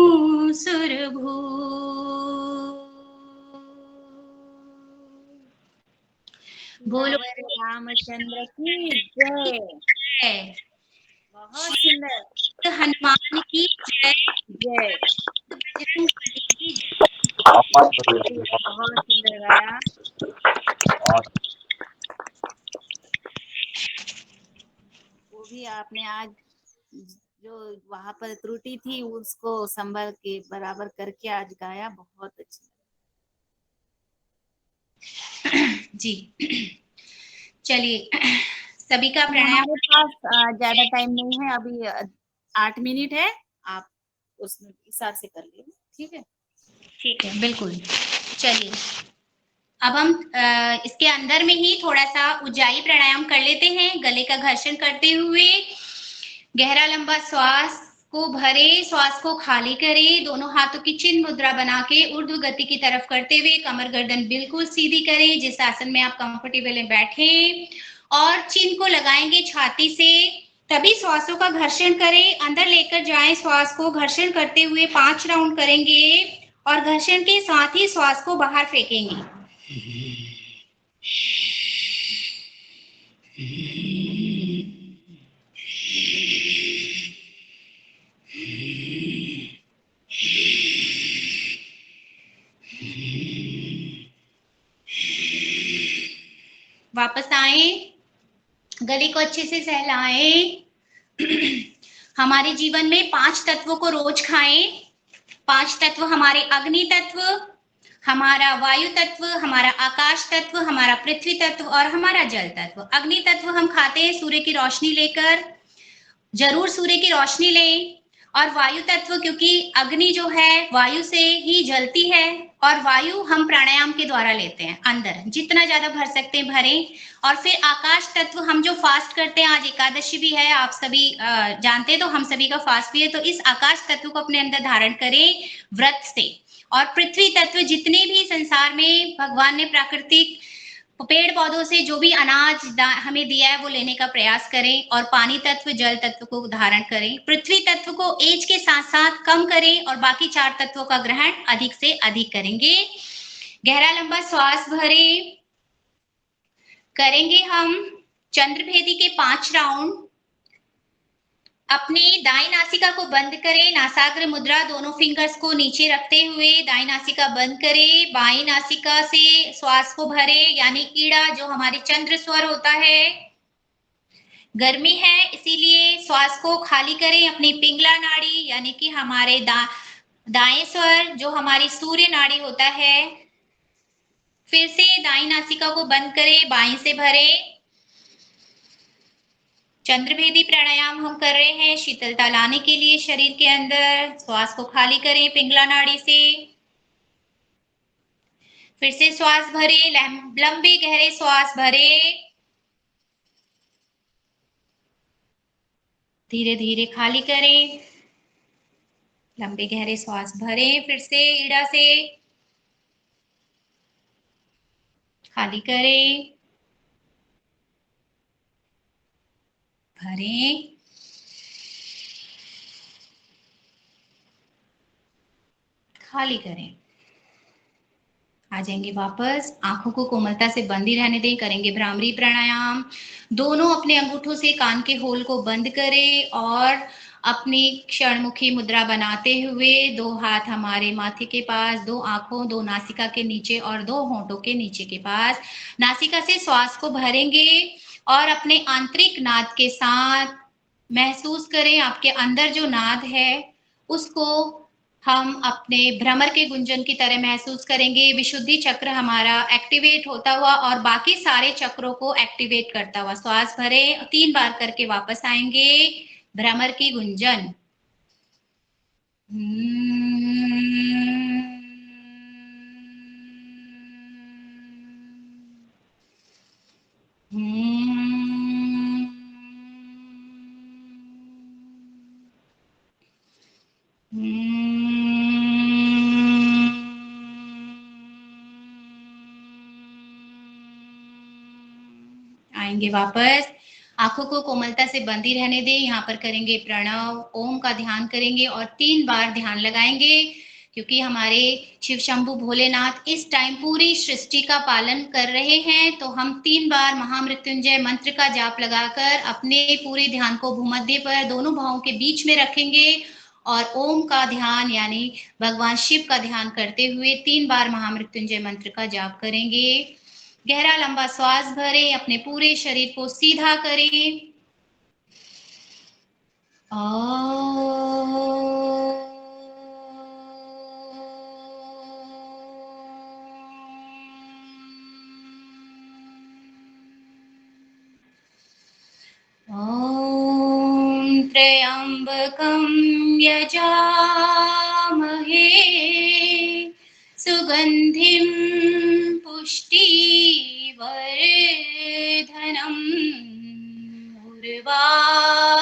Speaker 4: सुरभूप। बोलो
Speaker 1: रामचंद्र की जय। बहुत सुंदर।
Speaker 4: हनुमान की जय।
Speaker 1: जय।
Speaker 4: बजरंगबली की जय।
Speaker 1: बहुत सुंदर गाया। आपने आज जो वहां पर त्रुटि थी उसको संभल के बराबर करके आज गाया, बहुत अच्छा।
Speaker 4: जी चलिए सभी का
Speaker 1: तो
Speaker 4: प्राणायाम।
Speaker 1: हमारे पास ज्यादा टाइम नहीं है अभी, 8 मिनट है, आप उस हिसाब से कर लीजिए, ठीक है?
Speaker 4: ठीक है, बिल्कुल। चलिए अब हम इसके अंदर में ही थोड़ा सा उज्जाई प्राणायाम कर लेते हैं। गले का घर्षण करते हुए गहरा लंबा श्वास को भरे, श्वास को खाली करें, दोनों हाथों की चिन्ह मुद्रा बना के ऊर्ध्व गति की तरफ करते हुए कमर गर्दन बिल्कुल सीधी करें। जिस आसन में आप कंफर्टेबल है बैठें और चिन्ह को लगाएंगे छाती से, तभी श्वासों का घर्षण करें, अंदर लेकर जाएं। श्वास को घर्षण करते हुए 5 राउंड करेंगे और घर्षण के साथ ही श्वास को बाहर फेंकेंगे। वापस आए, गले को अच्छे से सहलाएं। हमारे जीवन में 5 तत्वों को रोज खाएं। 5 तत्व हमारे अग्नि तत्व, हमारा वायु तत्व, हमारा आकाश तत्व, हमारा पृथ्वी तत्व और हमारा जल तत्व। अग्नि तत्व हम खाते हैं सूर्य की रोशनी लेकर, जरूर सूर्य की रोशनी लें। और वायु तत्व, क्योंकि अग्नि जो है वायु से ही जलती है और वायु हम प्राणायाम के द्वारा लेते हैं अंदर, जितना ज्यादा भर सकते हैं भरें। और फिर आकाश तत्व, हम जो फास्ट करते हैं, आज एकादशी भी है, आप सभी जानते हैं, तो हम सभी का फास्ट भी है, तो इस आकाश तत्व को अपने अंदर धारण करें व्रत से। और पृथ्वी तत्व, जितने भी संसार में भगवान ने प्राकृतिक पेड़ पौधों से जो भी अनाज हमें दिया है वो लेने का प्रयास करें। और पानी तत्व, जल तत्व को धारण करें। पृथ्वी तत्व को एज के साथ साथ कम करें और बाकी 4 तत्वों का ग्रहण अधिक से अधिक करेंगे। गहरा लंबा श्वास भरें। करेंगे हम चंद्रभेदी के 5 राउंड। अपने दाएं नासिका को बंद करें, नासाग्र मुद्रा, दोनों फिंगर्स को नीचे रखते हुए दाएं नासिका बंद करें। बाएं नासिका से श्वास को भरे, यानी ईड़ा जो हमारी चंद्र स्वर होता है। गर्मी है इसीलिए श्वास को खाली करें। अपनी पिंगला नाड़ी यानी कि हमारे दाएं स्वर जो हमारी सूर्य नाड़ी होता है। फिर से दाएं नासिका को बंद करें, बाएं से भरें। चंद्रभेदी प्राणायाम हम कर रहे हैं शीतलता लाने के लिए शरीर के अंदर। श्वास को खाली करें पिंगला नाड़ी से। फिर से श्वास भरे, लंबे गहरे श्वास भरे, धीरे धीरे खाली करें। लंबे गहरे श्वास भरें, फिर से ईड़ा से खाली करें, भरें, खाली करें। आ जाएंगे वापस, आंखों को कोमलता से बंद ही रहने दें। करेंगे भ्रामरी प्राणायाम। दोनों अपने अंगूठों से कान के होल को बंद करें और अपनी क्षणमुखी मुद्रा बनाते हुए 2 हाथ हमारे माथे के पास, 2 आंखों, 2 नासिका के नीचे और 2 होंठों के नीचे के पास। नासिका से श्वास को भरेंगे और अपने आंतरिक नाद के साथ महसूस करें, आपके अंदर जो नाद है उसको हम अपने भ्रमर के गुंजन की तरह महसूस करेंगे। विशुद्धि चक्र हमारा एक्टिवेट होता हुआ और बाकी सारे चक्रों को एक्टिवेट करता हुआ। श्वास भरे, 3 बार करके वापस आएंगे। भ्रमर की गुंजन। आएंगे वापस, आंखों को कोमलता से बंदी रहने दें। यहाँ पर करेंगे प्रणव, ओम का ध्यान करेंगे और 3 बार ध्यान लगाएंगे, क्योंकि हमारे शिव शंभु भोलेनाथ इस टाइम पूरी सृष्टि का पालन कर रहे हैं। तो हम 3 बार महामृत्युंजय मंत्र का जाप लगाकर अपने पूरे ध्यान को भूमध्य पर दोनों भावों के बीच में रखेंगे और ओम का ध्यान यानी भगवान शिव का ध्यान करते हुए 3 बार महामृत्युंजय मंत्र का जाप करेंगे। गहरा लंबा श्वास भरें, अपने पूरे शरीर को सीधा करें। ॐ त्र्यम्बकं यजामहे सुगन्धिं पुष्टिवर्धनम् उर्वारुकमिव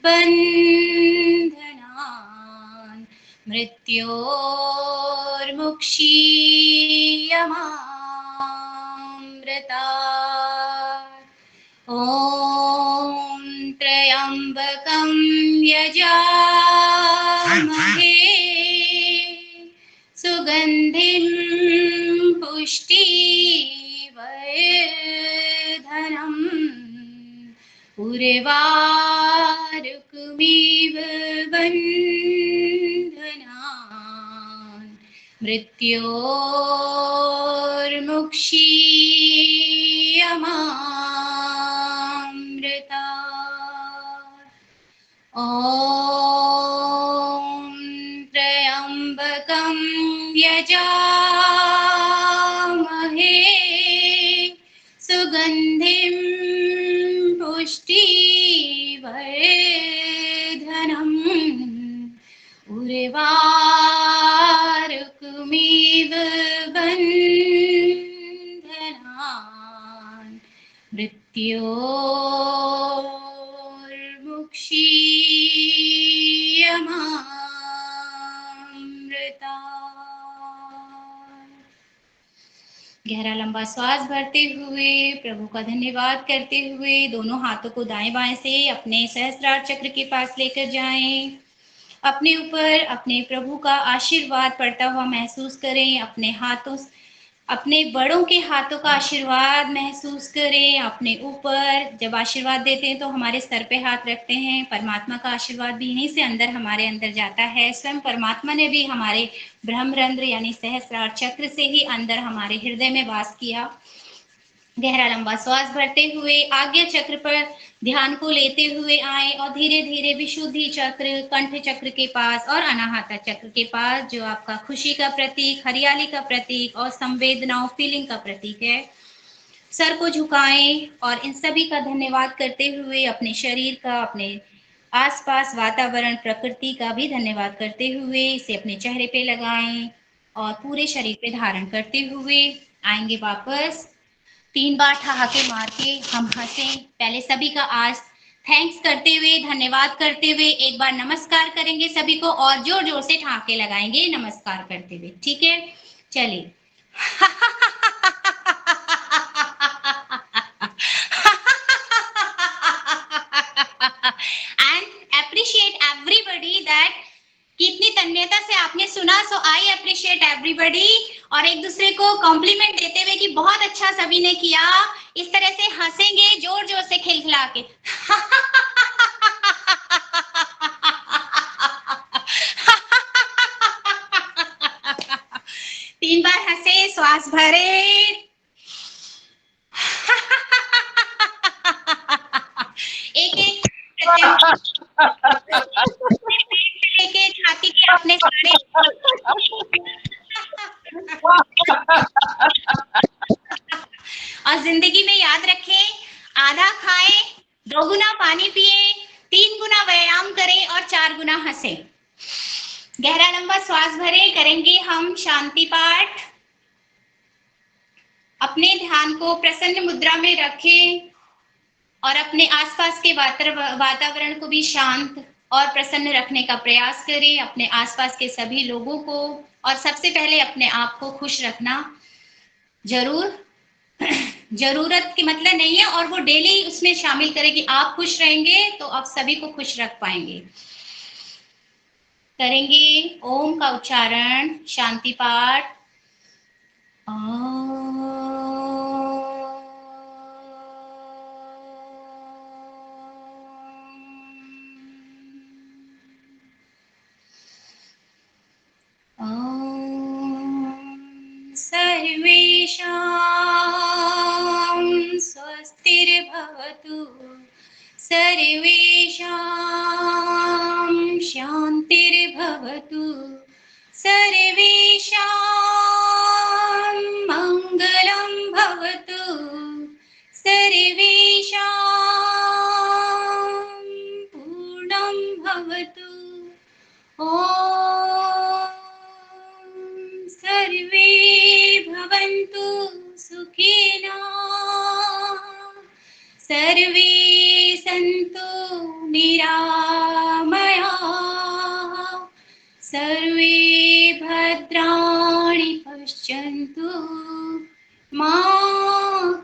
Speaker 4: बन्धनान् मृत्योर्मुक्षीयमामृतात् ॐ त्र्यम्बकं यजामहे सुगन्धिं पुष्टिवर्धनम् उर्वारुकमिव बन्धनान् मृत्योर्मुक्षीयमामृतात् ॐ त्र्यम्बकं यजामहे सुगन्धिं पुष्टिवर्धनम् उर्वारुकमिव बन्धनान् मृत्योर्मुक्षीयमामृतात्। गहरा लंबा श्वास भरते हुए प्रभु का धन्यवाद करते हुए दोनों हाथों को दाएं बाएं से अपने सहस्त्रार चक्र के पास लेकर जाएं। अपने ऊपर अपने प्रभु का आशीर्वाद पड़ता हुआ महसूस करें। अपने बड़ों के हाथों का आशीर्वाद महसूस करें अपने ऊपर। जब आशीर्वाद देते हैं तो हमारे सर पे हाथ रखते हैं। परमात्मा का आशीर्वाद भी यहीं से अंदर हमारे अंदर जाता है। स्वयं परमात्मा ने भी हमारे ब्रह्मरंध्र यानी सहस्त्रार चक्र से ही अंदर हमारे हृदय में वास किया। गहरा लंबा श्वास भरते हुए आज्ञा चक्र पर ध्यान को लेते हुए आए और धीरे धीरे विशुद्धि चक्र, कंठ चक्र के पास और अनाहता चक्र के पास, जो आपका खुशी का प्रतीक, हरियाली का प्रतीक और संवेदनाओं, फीलिंग का प्रतीक है, सर को झुकाएं और इन सभी का धन्यवाद करते हुए अपने शरीर का, अपने आसपास वातावरण, प्रकृति का भी धन्यवाद करते हुए इसे अपने चेहरे पे लगाएं और पूरे शरीर पे धारण करते हुए आएंगे वापस। 3 बार ठहाके मार के हम हंसें। पहले सभी का आज थैंक्स करते हुए, धन्यवाद करते हुए एक बार नमस्कार करेंगे सभी को और जोर जोर से ठहाके लगाएंगे नमस्कार करते हुए। ठीक है, चलिए। एंड अप्रिशिएट एवरीबॉडी दैट कितनी तन्यता से आपने सुना। सो आई अप्रिशिएट एवरीबॉडी और एक दूसरे को कॉम्प्लीमेंट देते हुए कि बहुत अच्छा सभी ने किया। इस तरह से हंसेंगे जोर जोर से खिलखिला के। 3 बार हंसे, श्वास भरे, एक एक छाती के अपने सारे और जिंदगी में याद रखें, आधा खाएं, 2 गुना पानी पिए, 3 गुना व्यायाम करें और 4 गुना हंसें। गहरा लंबा श्वास भरें। करेंगे हम शांति पाठ। अपने ध्यान को प्रसन्न मुद्रा में रखें और अपने आसपास के वातावरण को भी शांत और प्रसन्न रखने का प्रयास करें। अपने आसपास के सभी लोगों को और सबसे पहले अपने आप को खुश रखना जरूर जरूरत की मतलब नहीं है, और वो डेली उसमें शामिल करें कि आप खुश रहेंगे तो आप सभी को खुश रख पाएंगे। करेंगे ओम का उच्चारण, शांति पाठ। सर्वेषां स्वस्तिर्भवतु, सर्वे सर्वे भवन्तु सुखिनः सर्वे सन्तु निरामयाः सर्वे भद्राणि पश्यन्तु मा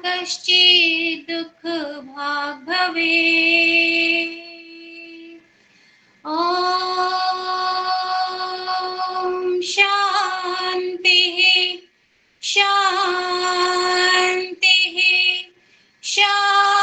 Speaker 4: कश्चित् दुःखभाग् भवेत्। ॐ शान्तिः शान्तिः शान्तिः।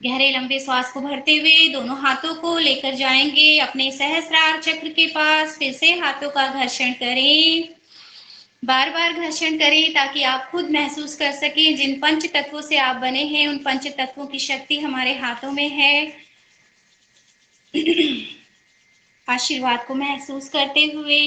Speaker 4: गहरे लंबे श्वास को भरते हुए दोनों हाथों को लेकर जाएंगे अपने सहस्रार चक्र के पास। फिर से हाथों का घर्षण करें, बार बार घर्षण करें ताकि आप खुद महसूस कर सकें जिन पंच तत्वों से आप बने हैं उन पंच तत्वों की शक्ति हमारे हाथों में है। आशीर्वाद को महसूस करते हुए